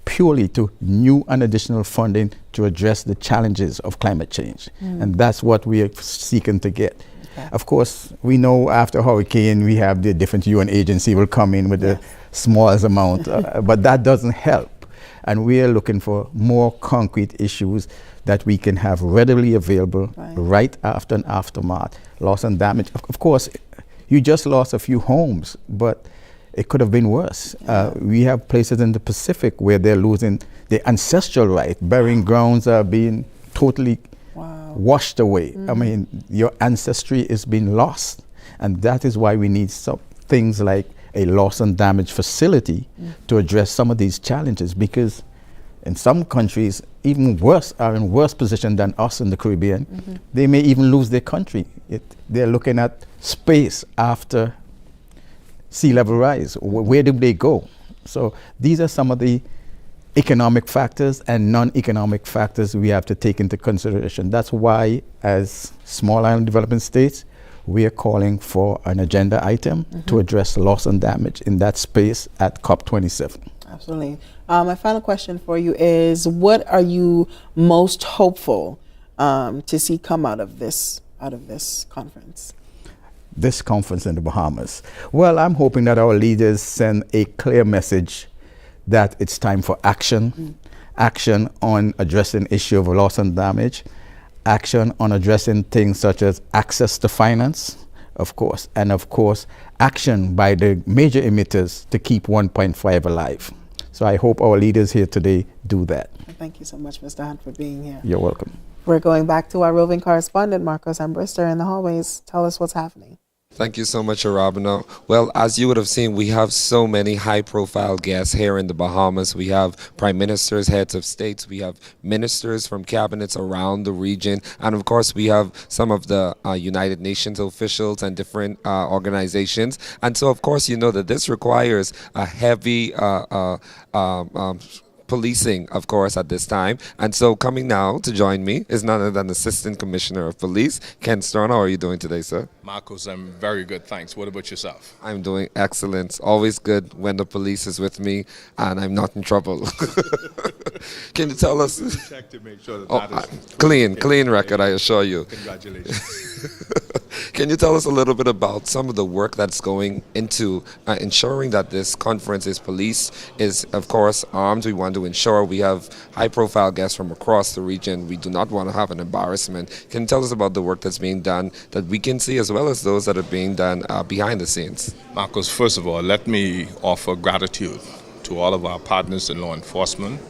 purely to new and additional funding to address the challenges of climate change. And that's what we are seeking to get. Of course, we know after hurricane, we have the different UN agency will come in with the smallest amount, but that doesn't help. And we are looking for more concrete issues that we can have readily available right after an aftermath, loss and damage. Of course, you just lost a few homes, but it could have been worse. We have places in the Pacific where they're losing their ancestral right. Burying grounds are being totally washed away. I mean, your ancestry is being lost. And that is why we need some things like a loss and damage facility to address some of these challenges, because in some countries, even worse, are in worse position than us in the Caribbean. They may even lose their country. They're looking at space after sea level rise. Where do they go? So these are some of the economic factors and non-economic factors we have to take into consideration. That's why, as small island developing states, we are calling for an agenda item to address loss and damage in that space at COP-27. Absolutely. My final question for you is, what are you most hopeful to see come out of this conference? This conference in the Bahamas? Well, I'm hoping that our leaders send a clear message that it's time for action. Action on addressing issue of loss and damage. Action on addressing things such as access to finance, of course. And of course, action by the major emitters to keep 1.5 alive. So I hope our leaders here today do that. Thank you so much, Mr. Hunt, for being here. You're welcome. We're going back to our roving correspondent, Marcos Ambrister, in the hallways. Tell us what's happening. Thank you so much, Arabino. Well, as you would have seen, we have so many high-profile guests here in the Bahamas. We have prime ministers, heads of states. We have ministers from cabinets around the region. And, of course, we have some of the United Nations officials and different organizations. And so, of course, you know that this requires a heavy policing, of course, at this time. And so coming now to join me is none other than Assistant Commissioner of Police, Ken Stern. How are you doing today, sir? Marcos, I'm very good, thanks. What about yourself? I'm doing excellent. Always good when the police is with me and I'm not in trouble. Can you tell us? Check to make sure that is clean record, I assure you. Congratulations. Can you tell us a little bit about some of the work that's going into ensuring that this conference is police is, of course, armed. We want to ensure we have high-profile guests from across the region. We do not want to have an embarrassment. Can you tell us about the work that's being done that we can see, as well as those that are being done behind the scenes? Marcos, first of all, let me offer gratitude to all of our partners in law enforcement.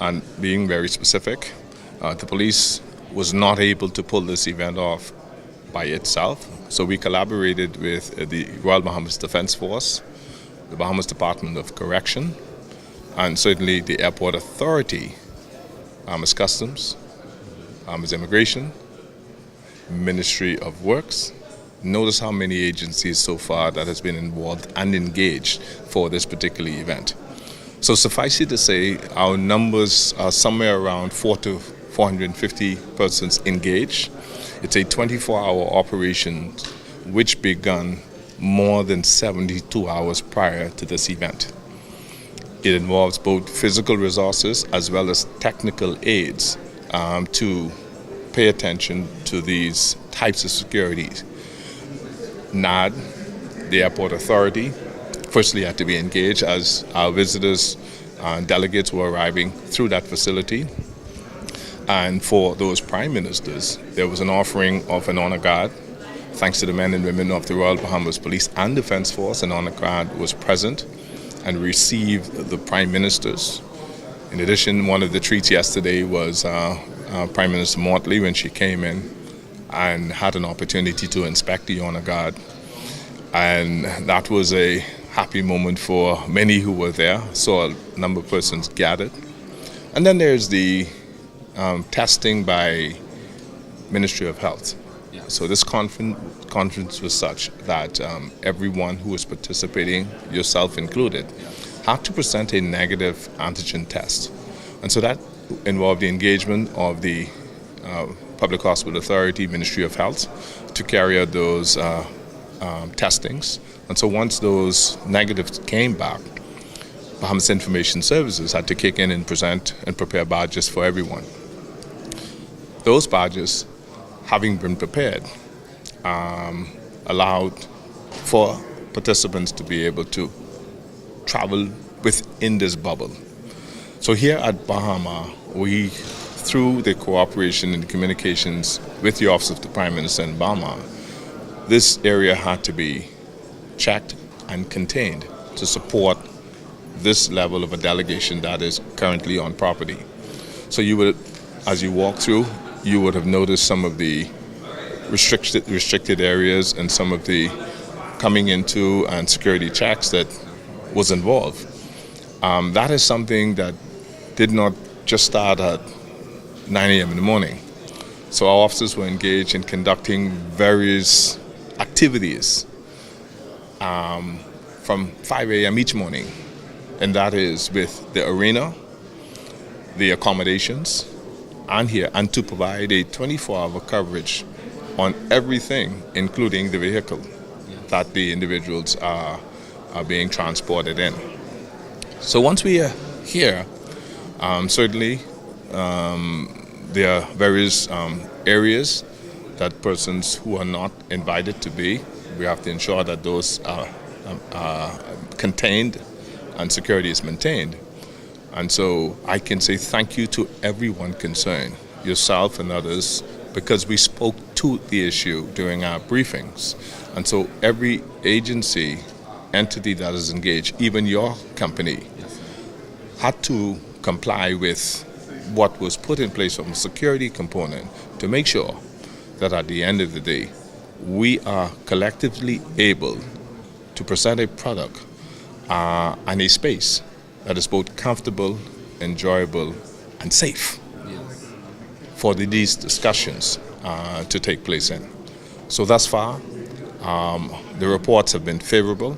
And being very specific, the police was not able to pull this event off by itself. So we collaborated with the Royal Bahamas Defense Force, the Bahamas Department of Correction, and certainly the Airport Authority, Bahamas Customs, Bahamas Immigration, Ministry of Works. Notice how many agencies so far that has been involved and engaged for this particular event. So suffice it to say, our numbers are somewhere around 400 to 450 persons engaged. It's a 24-hour operation which began more than 72 hours prior to this event. It involves both physical resources as well as technical aids to pay attention to these types of security. NAD, the Airport Authority, firstly had to be engaged as our visitors and delegates were arriving through that facility. And for those prime ministers, there was an offering of an honor guard. Thanks to the men and women of the Royal Bahamas Police and Defense Force, an honor guard was present and received the prime ministers. In addition, one of the treats yesterday was Prime Minister Motley when she came in and had an opportunity to inspect the honor guard. And that was a happy moment for many who were there. Saw a number of persons gathered. And then there's the testing by Ministry of Health. So this conference was such that everyone who was participating, yourself included, had to present a negative antigen test. And so that involved the engagement of the Public Hospital Authority, Ministry of Health, to carry out those testings. And so once those negatives came back, Bahamas Information Services had to kick in and present and prepare badges for everyone. Those badges, having been prepared, allowed for participants to be able to travel within this bubble. So here at Baha Mar, we, through the cooperation and the communications with the Office of the Prime Minister in Baha Mar, this area had to be checked and contained to support this level of a delegation that is currently on property. So you would, as you walk through, you would have noticed some of the restricted areas and some of the coming into and security checks that was involved. That is something that did not just start at 9 a.m. in the morning. So our officers were engaged in conducting various activities from 5 a.m. each morning, and that is with the arena, the accommodations, and here, and to provide a 24-hour coverage on everything, including the vehicle that the individuals are being transported in. So once we are here, certainly there are various areas that persons who are not invited to be, we have to ensure that those are contained and security is maintained. And so I can say thank you to everyone concerned, yourself and others, because we spoke to the issue during our briefings. And so every agency, entity that is engaged, even your company, had to comply with what was put in place from a security component to make sure that at the end of the day, we are collectively able to present a product and a space that is both comfortable, enjoyable, and safe for these discussions to take place in. So thus far, the reports have been favorable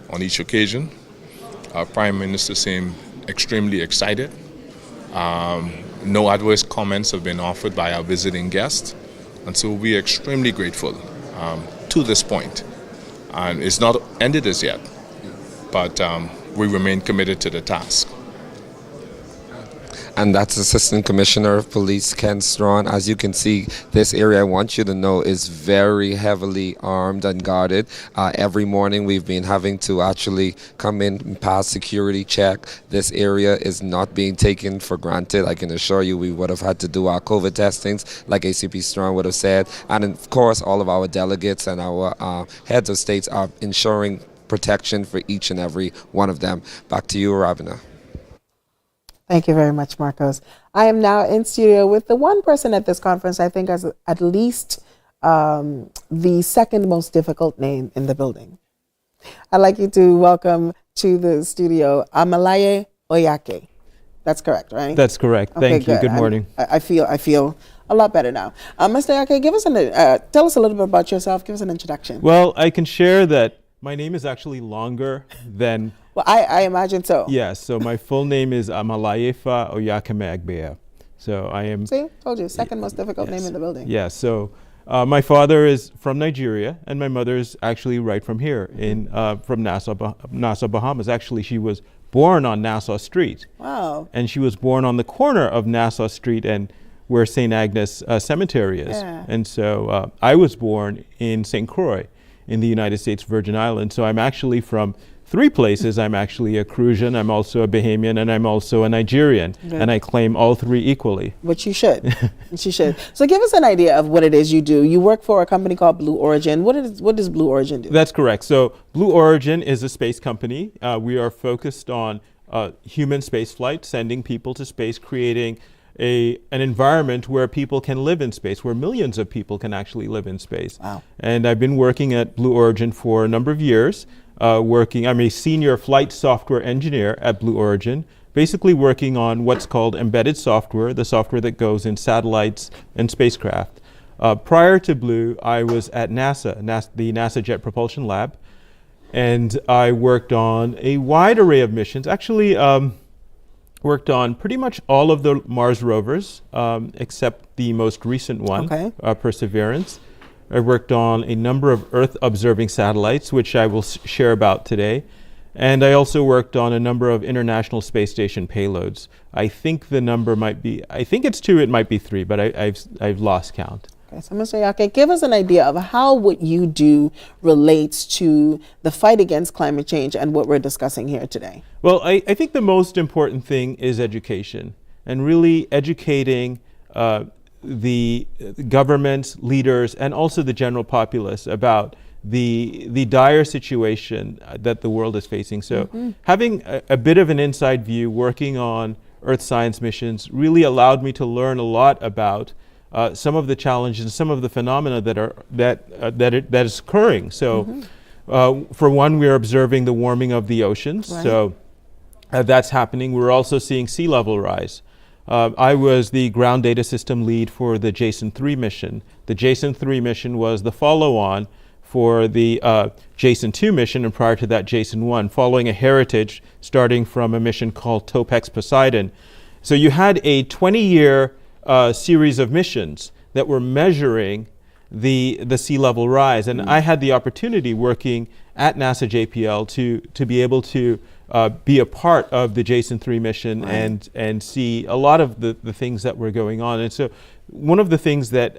on each occasion. Our Prime Minister seemed extremely excited. No adverse comments have been offered by our visiting guests, and so we are extremely grateful to this point. And it's not ended as yet, but we remain committed to the task. And that's Assistant Commissioner of Police Ken Strawn. As you can see, this area, I want you to know, is very heavily armed and guarded. Every morning we've been having to actually come in and pass security check. This area is not being taken for granted. I can assure you we would have had to do our COVID testings, like ACP Strawn would have said. And of course, all of our delegates and our heads of states are ensuring protection for each and every one of them. Back to you, Robina. Thank you very much, Marcos. I am now in studio with the one person at this conference I think has at least the second most difficult name in the building. I'd like you to welcome to the studio Amalaye Oyake. That's correct, right? That's correct. Okay, Thank you. Good morning. I feel a lot better now. Mr. Oyake, give us tell us a little bit about yourself. Give us an introduction. Well, I can share that my name is actually longer than... Well, I imagine so. Yes, so my full name is Amalayefa Oyakeme Agbea. So I am... See, told you, second most difficult name in the building. Yeah, so my father is from Nigeria, and my mother is actually right from here, from Nassau, Bahamas. Actually, she was born on Nassau Street. Wow. And she was born on the corner of Nassau Street and where St. Agnes Cemetery is. Yeah. And so I was born in St. Croix in the United States Virgin Islands. So I'm actually from three places. I'm actually a Crucian, I'm also a Bahamian, and I'm also a Nigerian. Good. And I claim all three equally. Which you should. Which you should. So give us an idea of what it is you do. You work for a company called Blue Origin. What does Blue Origin do? That's correct. So Blue Origin is a space company. We are focused on human space flight, sending people to space, creating an environment where people can live in space, where millions of people can actually live in space. Wow. And I've been working at Blue Origin for a number of years. I'm a senior flight software engineer at Blue Origin, basically working on what's called embedded software, the software that goes in satellites and spacecraft. Prior to Blue, I was at NASA, the NASA Jet Propulsion Lab, and I worked on a wide array of missions. Actually, worked on pretty much all of the Mars rovers, except the most recent one, Perseverance. I worked on a number of Earth-observing satellites, which I will share about today. And I also worked on a number of International Space Station payloads. I think the number might be, I think it's 2, it might be 3, but I've lost count. Okay, so Mr. Yake, give us an idea of how what you do relates to the fight against climate change and what we're discussing here today. Well, I think the most important thing is education, and really educating the governments, leaders, and also the general populace about the dire situation that the world is facing. So having a bit of an inside view working on Earth science missions really allowed me to learn a lot about some of the challenges and some of the phenomena that is occurring. So for one, we're observing the warming of the oceans. Right. So that's happening. We're also seeing sea level rise. I was the ground data system lead for the JASON-3 mission. The JASON-3 mission was the follow-on for the JASON-2 mission, and prior to that, JASON-1, following a heritage starting from a mission called TOPEX Poseidon. So you had a 20-year series of missions that were measuring the sea level rise. And I had the opportunity working at NASA JPL to be able to be a part of the JASON-3 mission and see a lot of the things that were going on. And so one of the things that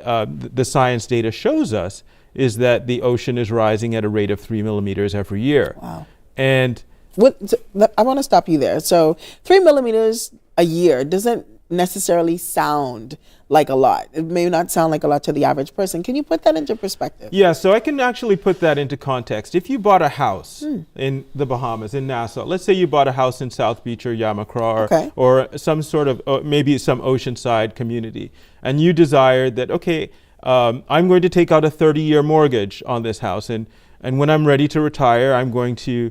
the science data shows us is that the ocean is rising at a rate of 3 millimeters every year. Wow. And I want to stop you there. So 3 millimeters a year doesn't necessarily sound like a lot. It may not sound like a lot to the average person. Can you put that into perspective? Yeah, so I can actually put that into context. If you bought a house in the Bahamas, in Nassau, let's say you bought a house in South Beach or Yamakra or some sort of, maybe some oceanside community, and you desired that, okay, I'm going to take out a 30-year mortgage on this house, and when I'm ready to retire, I'm going to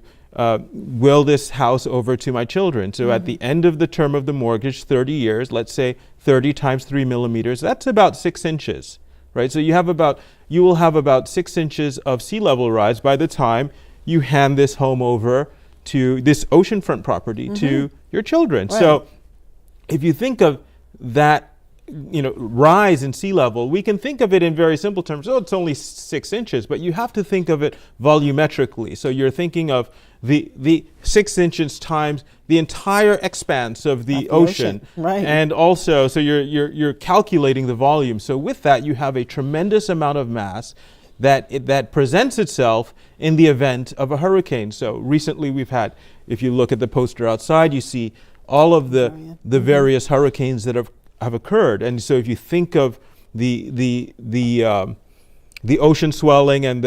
will this house over to my children. So at the end of the term of the mortgage, 30 years, let's say 30 times 3 millimeters, that's about 6 inches, right? So you will have about 6 inches of sea level rise by the time you hand this home over to this oceanfront property to your children. Right. So if you think of that, rise in sea level, we can think of it in very simple terms. Oh, it's only 6 inches, but you have to think of it volumetrically. So you're thinking of the 6 inches times the entire expanse of the ocean. Right. And also, so you're calculating the volume. So with that, you have a tremendous amount of mass that presents itself in the event of a hurricane. So recently we've had, if you look at the poster outside, you see all of the various hurricanes that have occurred. And so if you think of the ocean swelling and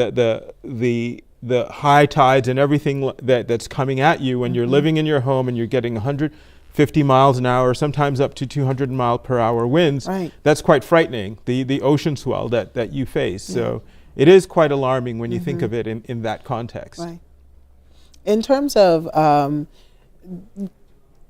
the high tides and everything that's coming at you when you're living in your home and you're getting 150 miles an hour, sometimes up to 200 mile per hour winds, that's quite frightening, the ocean swell that you face. So it is quite alarming when you think of it in that context. Right. In terms of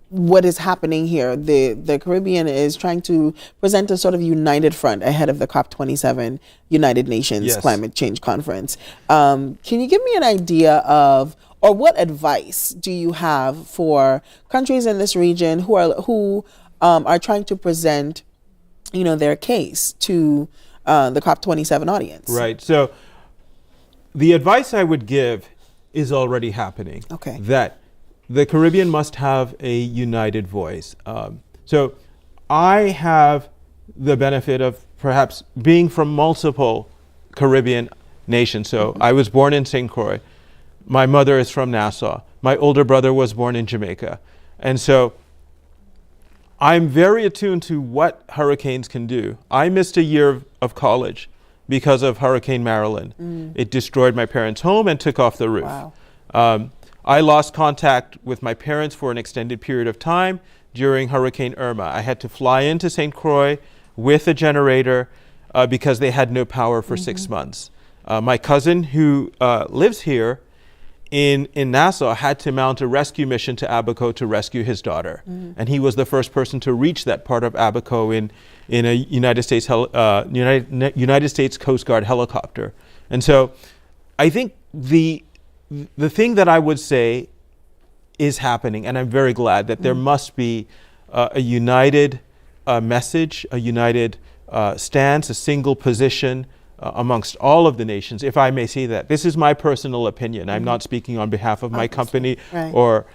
what is happening here, the Caribbean is trying to present a sort of united front ahead of the COP-27 United Nations Climate Change Conference. Can you give me an idea of, or what advice do you have for countries in this region who are trying to present, their case to the COP-27 audience? Right. So the advice I would give is already happening. Okay. That the Caribbean must have a united voice. So I have the benefit of perhaps being from multiple Caribbean nations. So I was born in St. Croix. My mother is from Nassau. My older brother was born in Jamaica. And so I'm very attuned to what hurricanes can do. I missed a year of college because of Hurricane Marilyn. It destroyed my parents' home and took off the roof. Wow. I lost contact with my parents for an extended period of time. during Hurricane Irma. I had to fly into St. Croix with a generator because they had no power for 6 months. My cousin who lives here in Nassau had to mount a rescue mission to Abaco to rescue his daughter. And he was the first person to reach that part of Abaco in a United States Coast Guard helicopter. And so I think the thing that I would say is happening, and I'm very glad that there must be a united message, a united stance, a single position amongst all of the nations, if I may say that. This is my personal opinion. I'm not speaking on behalf of my company or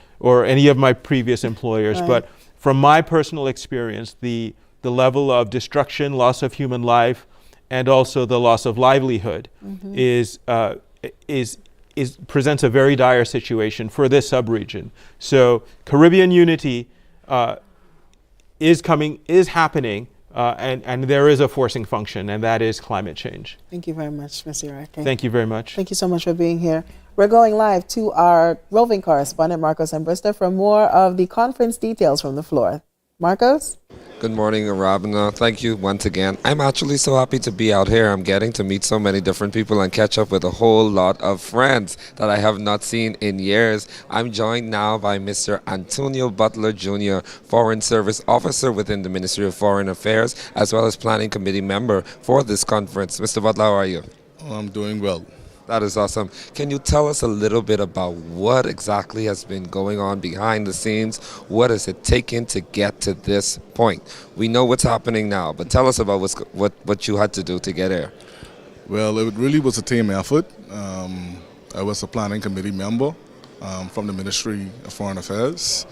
any of my previous employers, but from my personal experience, the level of destruction, loss of human life, and also the loss of livelihood presents a very dire situation for this subregion. So Caribbean unity is happening, and there is a forcing function, and that is climate change. Thank you very much, Mr. Iraqi. Thank you very much. Thank you so much for being here. We're going live to our roving correspondent, Marcos Ambrista, for more of the conference details from the floor. Marcos? Good morning, Arabina. Thank you once again. I'm actually so happy to be out here. I'm getting to meet so many different people and catch up with a whole lot of friends that I have not seen in years. I'm joined now by Mr. Antonio Butler Jr., Foreign Service Officer within the Ministry of Foreign Affairs, as well as Planning Committee member for this conference. Mr. Butler, how are you? I'm doing well. That is awesome. Can you tell us a little bit about what exactly has been going on behind the scenes? What has it taken to get to this point? We know what's happening now, but tell us about what you had to do to get here. Well, it really was a team effort. I was a planning committee member from the Ministry of Foreign Affairs.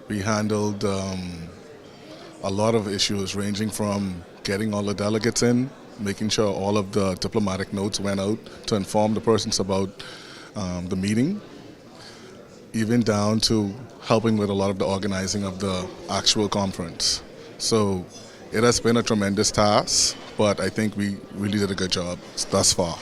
We handled a lot of issues ranging from getting all the delegates in, making sure all of the diplomatic notes went out to inform the persons about the meeting, even down to helping with a lot of the organizing of the actual conference. So it has been a tremendous task, but I think we really did a good job thus far.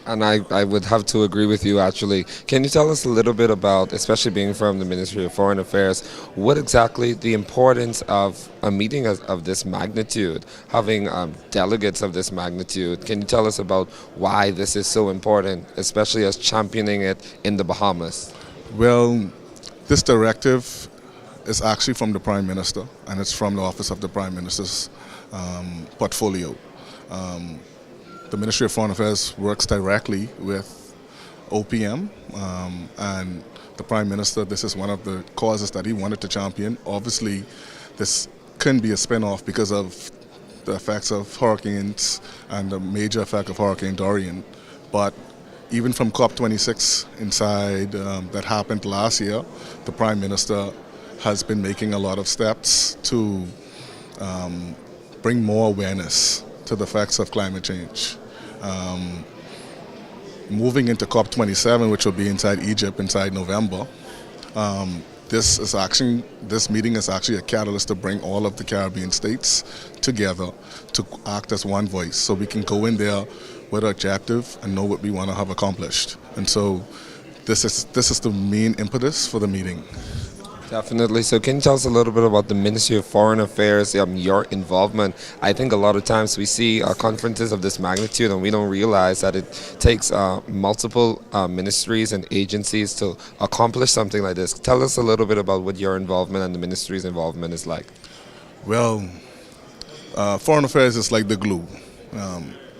And I would have to agree with you, actually. Can you tell us a little bit about, especially being from the Ministry of Foreign Affairs, what exactly the importance of a meeting of this magnitude, having delegates of this magnitude? Can you tell us about why this is so important, especially as championing it in the Bahamas? Well, this directive is actually from the Prime Minister, and it's from the Office of the Prime Minister's portfolio. The Ministry of Foreign Affairs works directly with OPM, and the Prime Minister, this is one of the causes that he wanted to champion. Obviously, this couldn't be a spin-off because of the effects of hurricanes and the major effect of Hurricane Dorian. But even from COP-26 inside that happened last year, the Prime Minister has been making a lot of steps to bring more awareness to the effects of climate change. Moving into COP-27, which will be inside Egypt inside November, this meeting is actually a catalyst to bring all of the Caribbean states together to act as one voice, so we can go in there with an objective and know what we want to have accomplished. And so this is the main impetus for the meeting. Definitely. So can you tell us a little bit about the Ministry of Foreign Affairs, your involvement? I think a lot of times we see conferences of this magnitude and we don't realize that it takes multiple ministries and agencies to accomplish something like this. Tell us a little bit about what your involvement and the ministry's involvement is like. Well, Foreign Affairs is like the glue.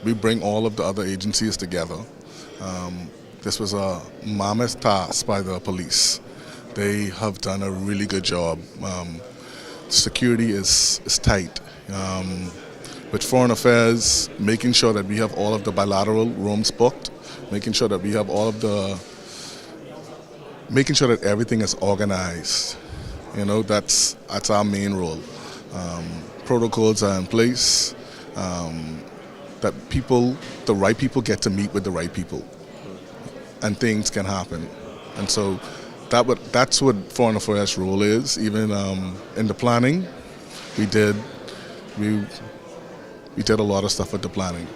We bring all of the other agencies together. This was a mammoth task by the police. They have done a really good job. Security is tight. With Foreign Affairs, making sure that we have all of the bilateral rooms booked, making sure that we have making sure that everything is organized. You know, that's our main role. Protocols are in place, that the right people get to meet with the right people, and things can happen. And so that's what Foreign Affairs' role is. Even in the planning, we did a lot of stuff with the planning,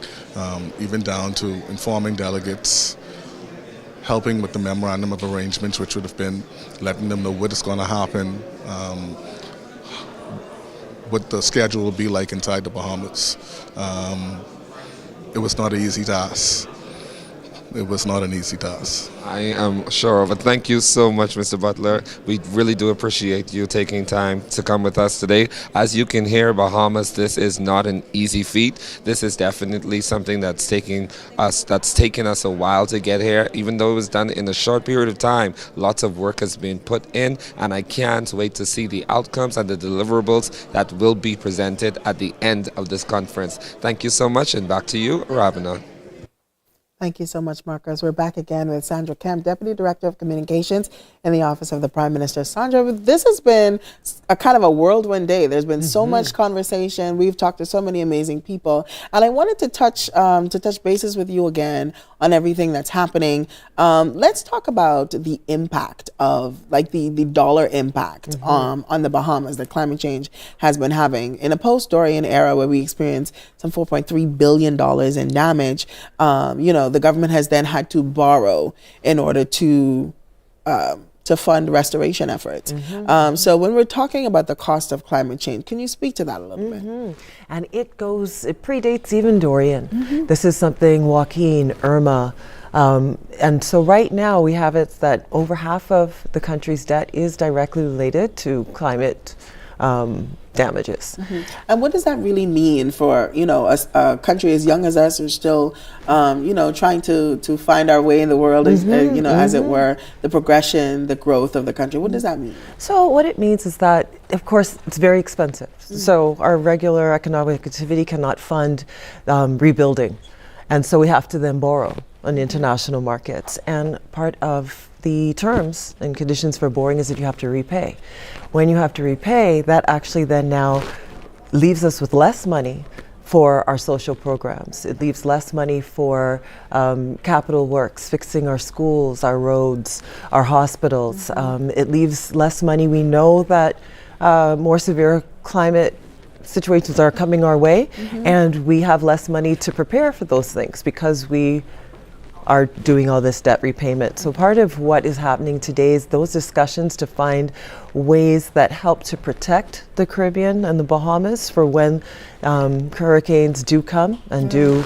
even down to informing delegates, helping with the memorandum of arrangements, which would have been letting them know what is going to happen, what the schedule will be like inside the Bahamas. It was not an easy task. It was not an easy task. I am sure of it. Thank you so much, Mr. Butler. We really do appreciate you taking time to come with us today. As you can hear, Bahamas, this is not an easy feat. This is definitely something that's taken us a while to get here. Even though it was done in a short period of time, lots of work has been put in, and I can't wait to see the outcomes and the deliverables that will be presented at the end of this conference. Thank you so much, and back to you, Ravina. Thank you so much, Marcus. We're back again with Sandra Kemp, Deputy Director of Communications in the Office of the Prime Minister. Sandra, this has been a kind of a whirlwind day. There's been so much conversation. We've talked to so many amazing people. And I wanted to touch bases with you again on everything that's happening. Let's talk about the impact of, like, the dollar impact on the Bahamas that climate change has been having. In a post-Dorian era where we experienced some $4.3 billion in damage, the government has then had to borrow in order to fund restoration efforts. So when we're talking about the cost of climate change, can you speak to that a little bit? And it predates even Dorian. This is something Joaquin, Irma, and so right now we have it that over half of the country's debt is directly related to climate damages. And what does that really mean for a country as young as us, who's still trying to find our way in the world, as it were, the progression, the growth of the country? What does that mean? So what it means is that, of course, it's very expensive. So our regular economic activity cannot fund rebuilding, and so we have to then borrow on international markets. And part of the terms and conditions for borrowing is that you have to repay. When you have to repay, that actually then now leaves us with less money for our social programs. It leaves less money for capital works, fixing our schools, our roads, our hospitals. It leaves less money. We know that more severe climate situations are coming our way, and we have less money to prepare for those things because we are doing all this debt repayment. So part of what is happening today is those discussions to find ways that help to protect the Caribbean and the Bahamas for when hurricanes do come and do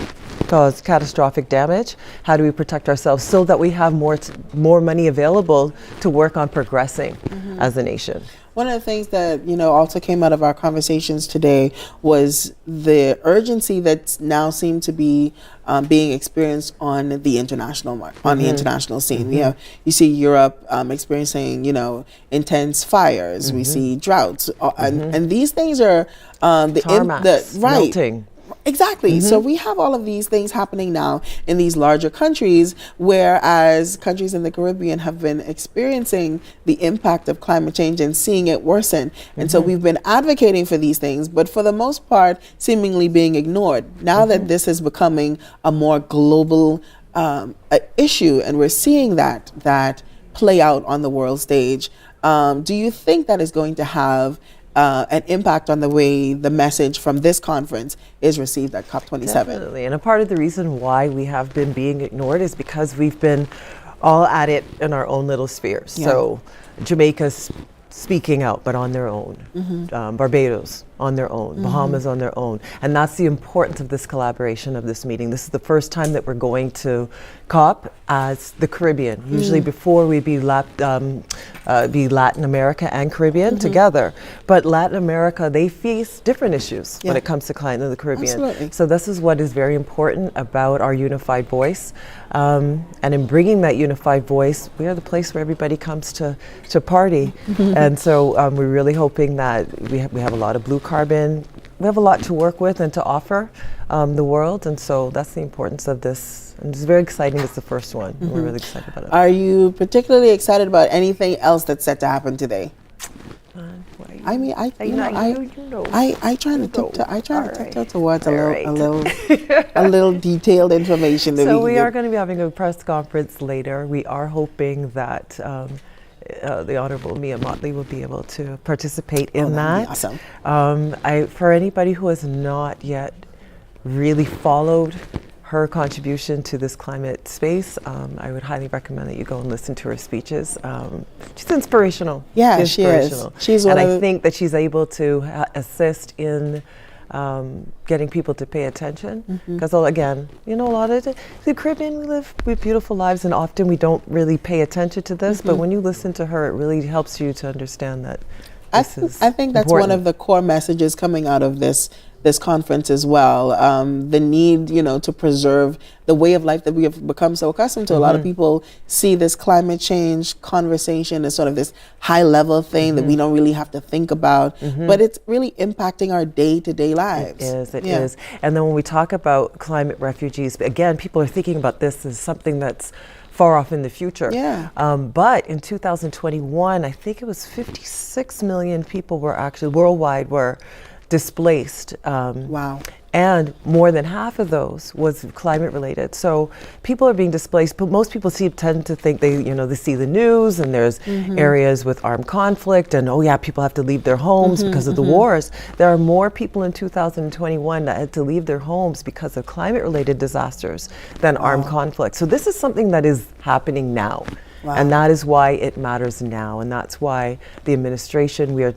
cause catastrophic damage. How do we protect ourselves so that we have more money available to work on progressing as a nation? One of the things that also came out of our conversations today was the urgency that's now seemed to be being experienced on the international the international scene. You see Europe experiencing intense fires. We see droughts, and these things are melting. Exactly. So we have all of these things happening now in these larger countries, whereas countries in the Caribbean have been experiencing the impact of climate change and seeing it worsen. And so we've been advocating for these things, but for the most part, seemingly being ignored. Now that this is becoming a more global issue, and we're seeing that play out on the world stage, do you think that is going to have an impact on the way the message from this conference is received at COP-27? Definitely, and a part of the reason why we have been being ignored is because we've been all at it in our own little spheres. So Jamaica's speaking out, but on their own. Barbados on their own, Bahamas on their own. And that's the importance of this collaboration, of this meeting. This is the first time that we're going to COP as the Caribbean. Usually before we'd be Latin America and Caribbean together. But Latin America, they face different issues when it comes to climate in the Caribbean. Absolutely. So this is what is very important about our unified voice. And in bringing that unified voice, we are the place where everybody comes to party. And so we're really hoping that we have a lot of blue carbon. We have a lot to work with and to offer the world, and so that's the importance of this. And it's very exciting. It's the first one. We're really excited about it. Are you particularly excited about anything else that's set to happen today? I mean, I try to tiptoe towards a little detailed information. That So we are going to be having a press conference later. We are hoping that the Honorable Mia Motley will be able to participate in that. Awesome. For anybody who has not yet really followed her contribution to this climate space. I would highly recommend that you go and listen to her speeches. She's inspirational. Yeah, she is. She's and one I of think that she's able to assist in getting people to pay attention. Because again, you know, a lot of the Caribbean, we live with beautiful lives, and often we don't really pay attention to this. But when you listen to her, it really helps you to understand that. I think that's one of the core messages coming out of this conference as well. The need, you know, to preserve the way of life that we have become so accustomed to. A lot of people see this climate change conversation as sort of this high level thing that we don't really have to think about, but it's really impacting our day-to-day lives. It is. And then when we talk about climate refugees, again, people are thinking about this as something that's far off in the future. But in 2021, I think it was 56 million people were actually worldwide were displaced. Wow. And more than half of those was climate related. So people are being displaced, but most people tend to think they see the news and there's areas with armed conflict and people have to leave their homes because of the wars. There are more people in 2021 that had to leave their homes because of climate related disasters than armed conflict. So this is something that is happening now. And that is why it matters now. And that's why the administration, we are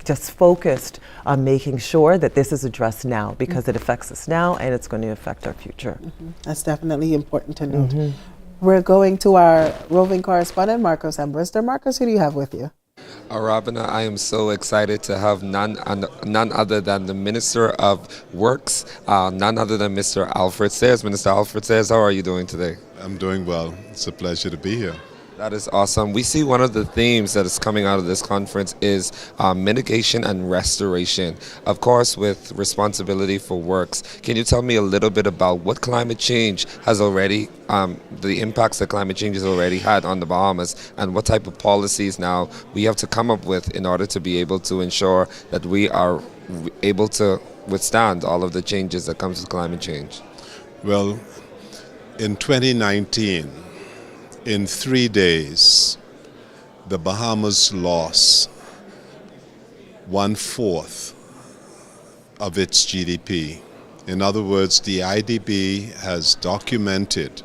just focused on making sure that this is addressed now, because it affects us now and it's going to affect our future. That's definitely important to note. We're going to our roving correspondent, Marcos Ambrister. Marcos, who do you have with you? Arabina, I am so excited to have none other than the Minister of Works, none other than Mr. Alfred Sayers. Minister Alfred Sayers, how are you doing today? I'm doing well. It's a pleasure to be here. That is awesome. We see one of the themes that is coming out of this conference is mitigation and restoration. Of course, with responsibility for works. Can you tell me a little bit about what climate change has already, the impacts that climate change has already had on the Bahamas, and what type of policies now we have to come up with in order to be able to ensure that we are able to withstand all of the changes that comes with climate change? Well, in 2019, in 3 days, the Bahamas lost 1/4 of its GDP. In other words, the IDB has documented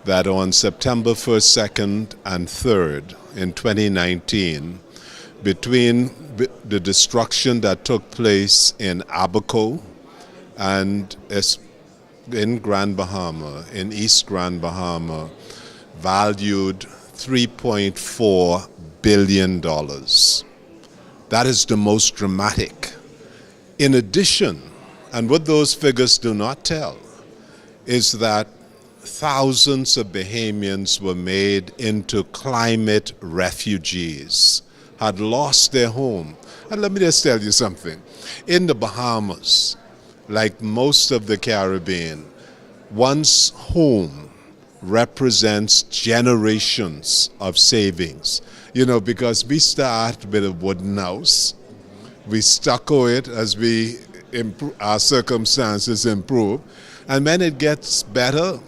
that on September 1st, 2nd, and 3rd in 2019, between the destruction that took place in Abaco and in Grand Bahama, in East Grand Bahama, valued $3.4 billion. That is the most dramatic. In addition, and what those figures do not tell, is that thousands of Bahamians were made into climate refugees, had lost their home. And let me just tell you something. In the Bahamas, like most of the Caribbean, one's home represents generations of savings. You know, because we start with a wooden house, we stucco it as our circumstances improve, and when it gets better,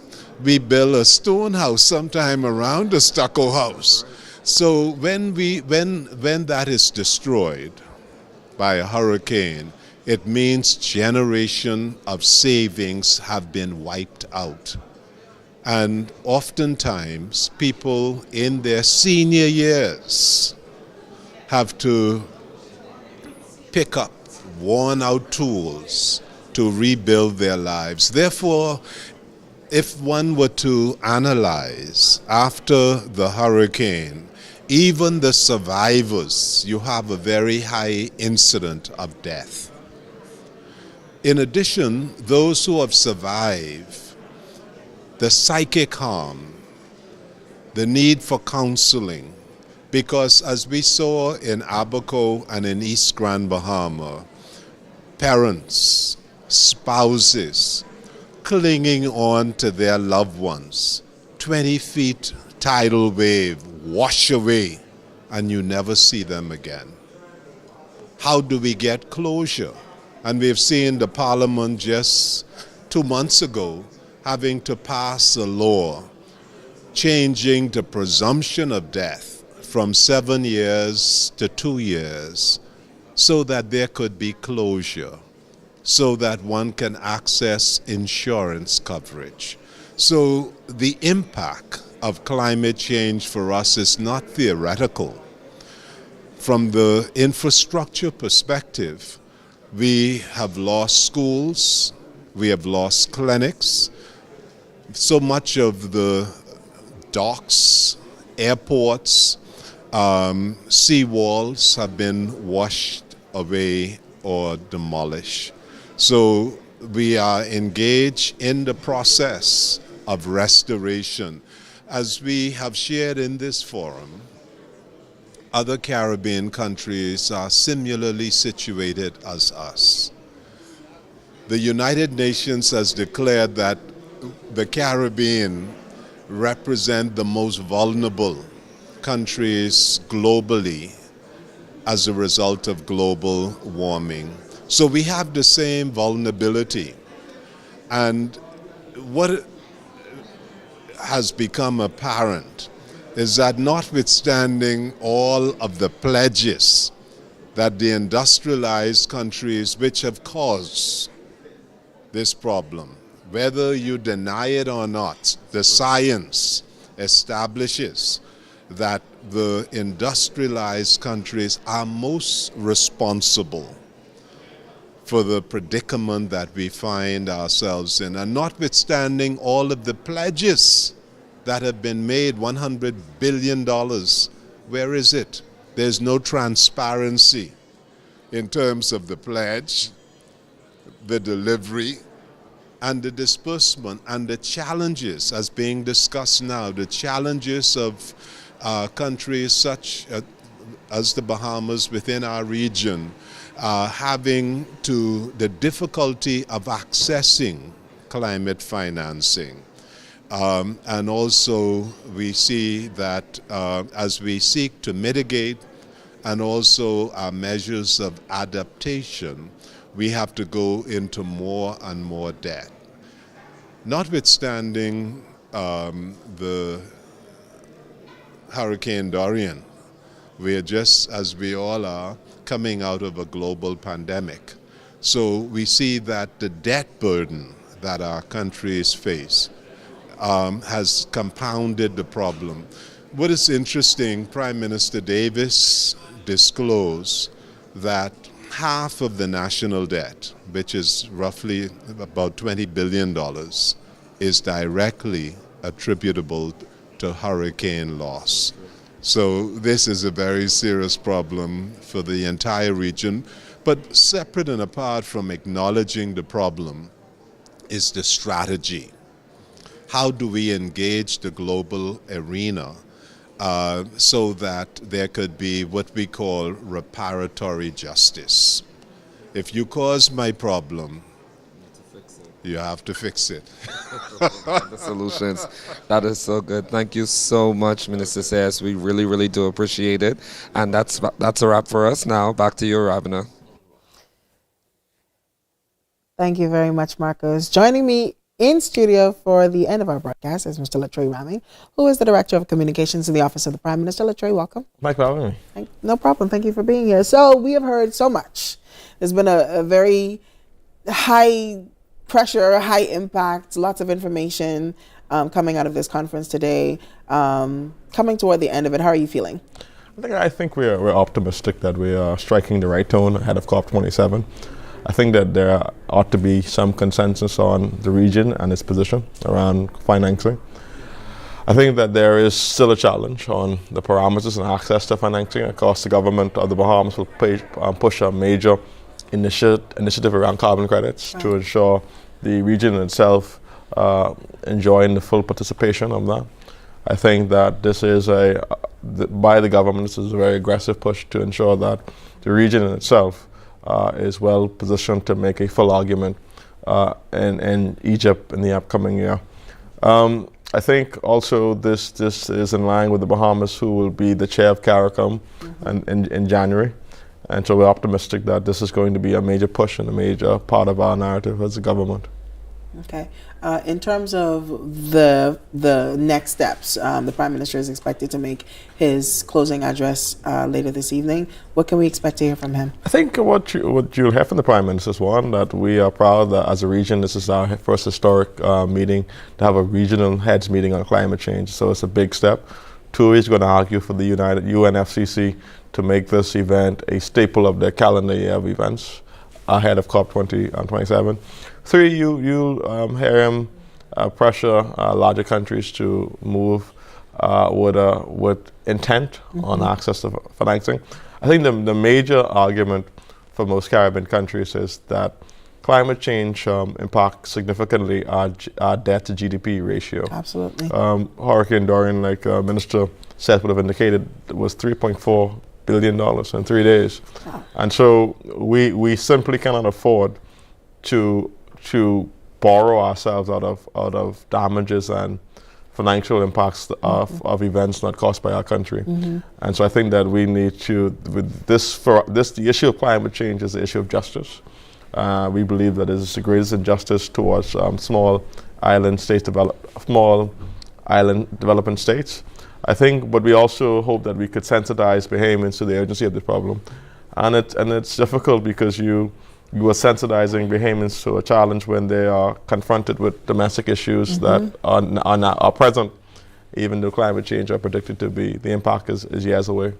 we build a stone house sometime around the stucco house. So when that is destroyed by a hurricane, it means generation of savings have been wiped out. And oftentimes, people in their senior years have to pick up worn-out tools to rebuild their lives. Therefore, if one were to analyze after the hurricane, even the survivors, you have a very high incidence of death. In addition, those who have survived, the psychic harm, the need for counseling, because as we saw in Abaco and in East Grand Bahama, parents, spouses, clinging on to their loved ones, 20 feet tidal wave, wash away, and you never see them again. How do we get closure? And we've seen the Parliament just 2 months ago having to pass a law changing the presumption of death from 7 years to 2 years so that there could be closure. so that one can access insurance coverage. So the impact of climate change for us is not theoretical. From the infrastructure perspective, we have lost schools, we have lost clinics. So much of the docks, airports, seawalls have been washed away or demolished. So we are engaged in the process of restoration. As we have shared in this forum, other Caribbean countries are similarly situated as us. The United Nations has declared that the Caribbean represent the most vulnerable countries globally as a result of global warming. So we have the same vulnerability. And what has become apparent is that notwithstanding all of the pledges that the industrialized countries which have caused this problem, whether you deny it or not, the science establishes that the industrialized countries are most responsible for the predicament that we find ourselves in. And notwithstanding all of the pledges that have been made, $100 billion, where is it? There's no transparency in terms of the pledge, the delivery, and the disbursement, and the challenges as being discussed now, the challenges of countries such as the Bahamas within our region, having to the difficulty of accessing climate financing. And also we see that as we seek to mitigate and also our measures of adaptation, we have to go into more and more debt. Notwithstanding the Hurricane Dorian, we are just, as we all are, coming out of a global pandemic. So we see that the debt burden that our countries face has compounded the problem. What is interesting, Prime Minister Davis disclosed that half of the national debt, which is roughly about $20 billion, is directly attributable to hurricane loss. So this is a very serious problem for the entire region. But separate and apart from acknowledging the problem is the strategy. How do we engage the global arena so that there could be what we call reparatory justice? If you cause my problem, you have to fix it. The solutions. That is so good. Thank you so much, Minister Sayers. We really, really do appreciate it. And that's a wrap for us now. Back to you, Ravina. Thank you very much, Marcos. Joining me in studio for the end of our broadcast is Mr. Latroy Ramming, who is the Director of Communications in the Office of the Prime Minister. Latroy, welcome. Mike, for having me. No problem. Thank you for being here. So we have heard so much. There's been a very high pressure, high impact, lots of information coming out of this conference today. Coming toward the end of it, how are you feeling? I think we're optimistic that we are striking the right tone ahead of COP-27. I think that there ought to be some consensus on the region and its position around financing. I think that there is still a challenge on the parameters and access to financing. Of course, the government of the Bahamas will push a major initiative around carbon credits to ensure the region itself enjoying the full participation of that. I think that this is by the government, this is a very aggressive push to ensure that the region in itself is well positioned to make a full argument in Egypt in the upcoming year. I think also this is in line with the Bahamas, who will be the chair of CARICOM in January. And so we're optimistic that this is going to be a major push and a major part of our narrative as a government. Okay. In terms of the next steps, the Prime Minister is expected to make his closing address later this evening. What can we expect to hear from him? I think what you'll hear from the Prime Minister is, one, that we are proud that as a region, this is our first historic meeting to have a regional heads meeting on climate change. So it's a big step. Two, he's going to argue for the United UNFCCC to make this event a staple of their calendar year of events ahead of COP27. Three, you'll hear him pressure larger countries to move with intent on access to financing. I think the major argument for most Caribbean countries is that climate change impacts significantly our debt to GDP ratio. Absolutely. Hurricane Dorian, like Minister Seth would have indicated, was $3.4 billion in 3 days. Wow. And so we simply cannot afford to borrow ourselves out of damages and financial impacts of events not caused by our country. And so I think that we need to, with this, the issue of climate change is the issue of justice. We believe that it is the greatest injustice towards small island developing states. I think, but we also hope that we could sensitize Bahamians to the urgency of the problem. And it's difficult because you are sensitizing Bahamians to a challenge when they are confronted with domestic issues that are present, even though climate change are predicted to be, the impact is years away.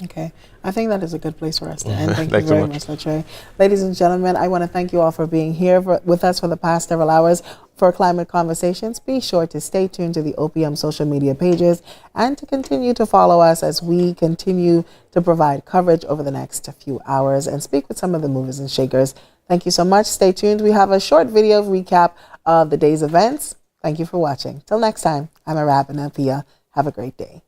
Okay. I think that is a good place for us to end. Thank you very much, Latre. Ladies and gentlemen, I want to thank you all for being here with us for the past several hours for Climate Conversations. Be sure to stay tuned to the OPM social media pages and to continue to follow us as we continue to provide coverage over the next few hours and speak with some of the movers and shakers. Thank you so much. Stay tuned. We have a short video recap of the day's events. Thank you for watching. Till next time, I'm Arabina Pia. Have a great day.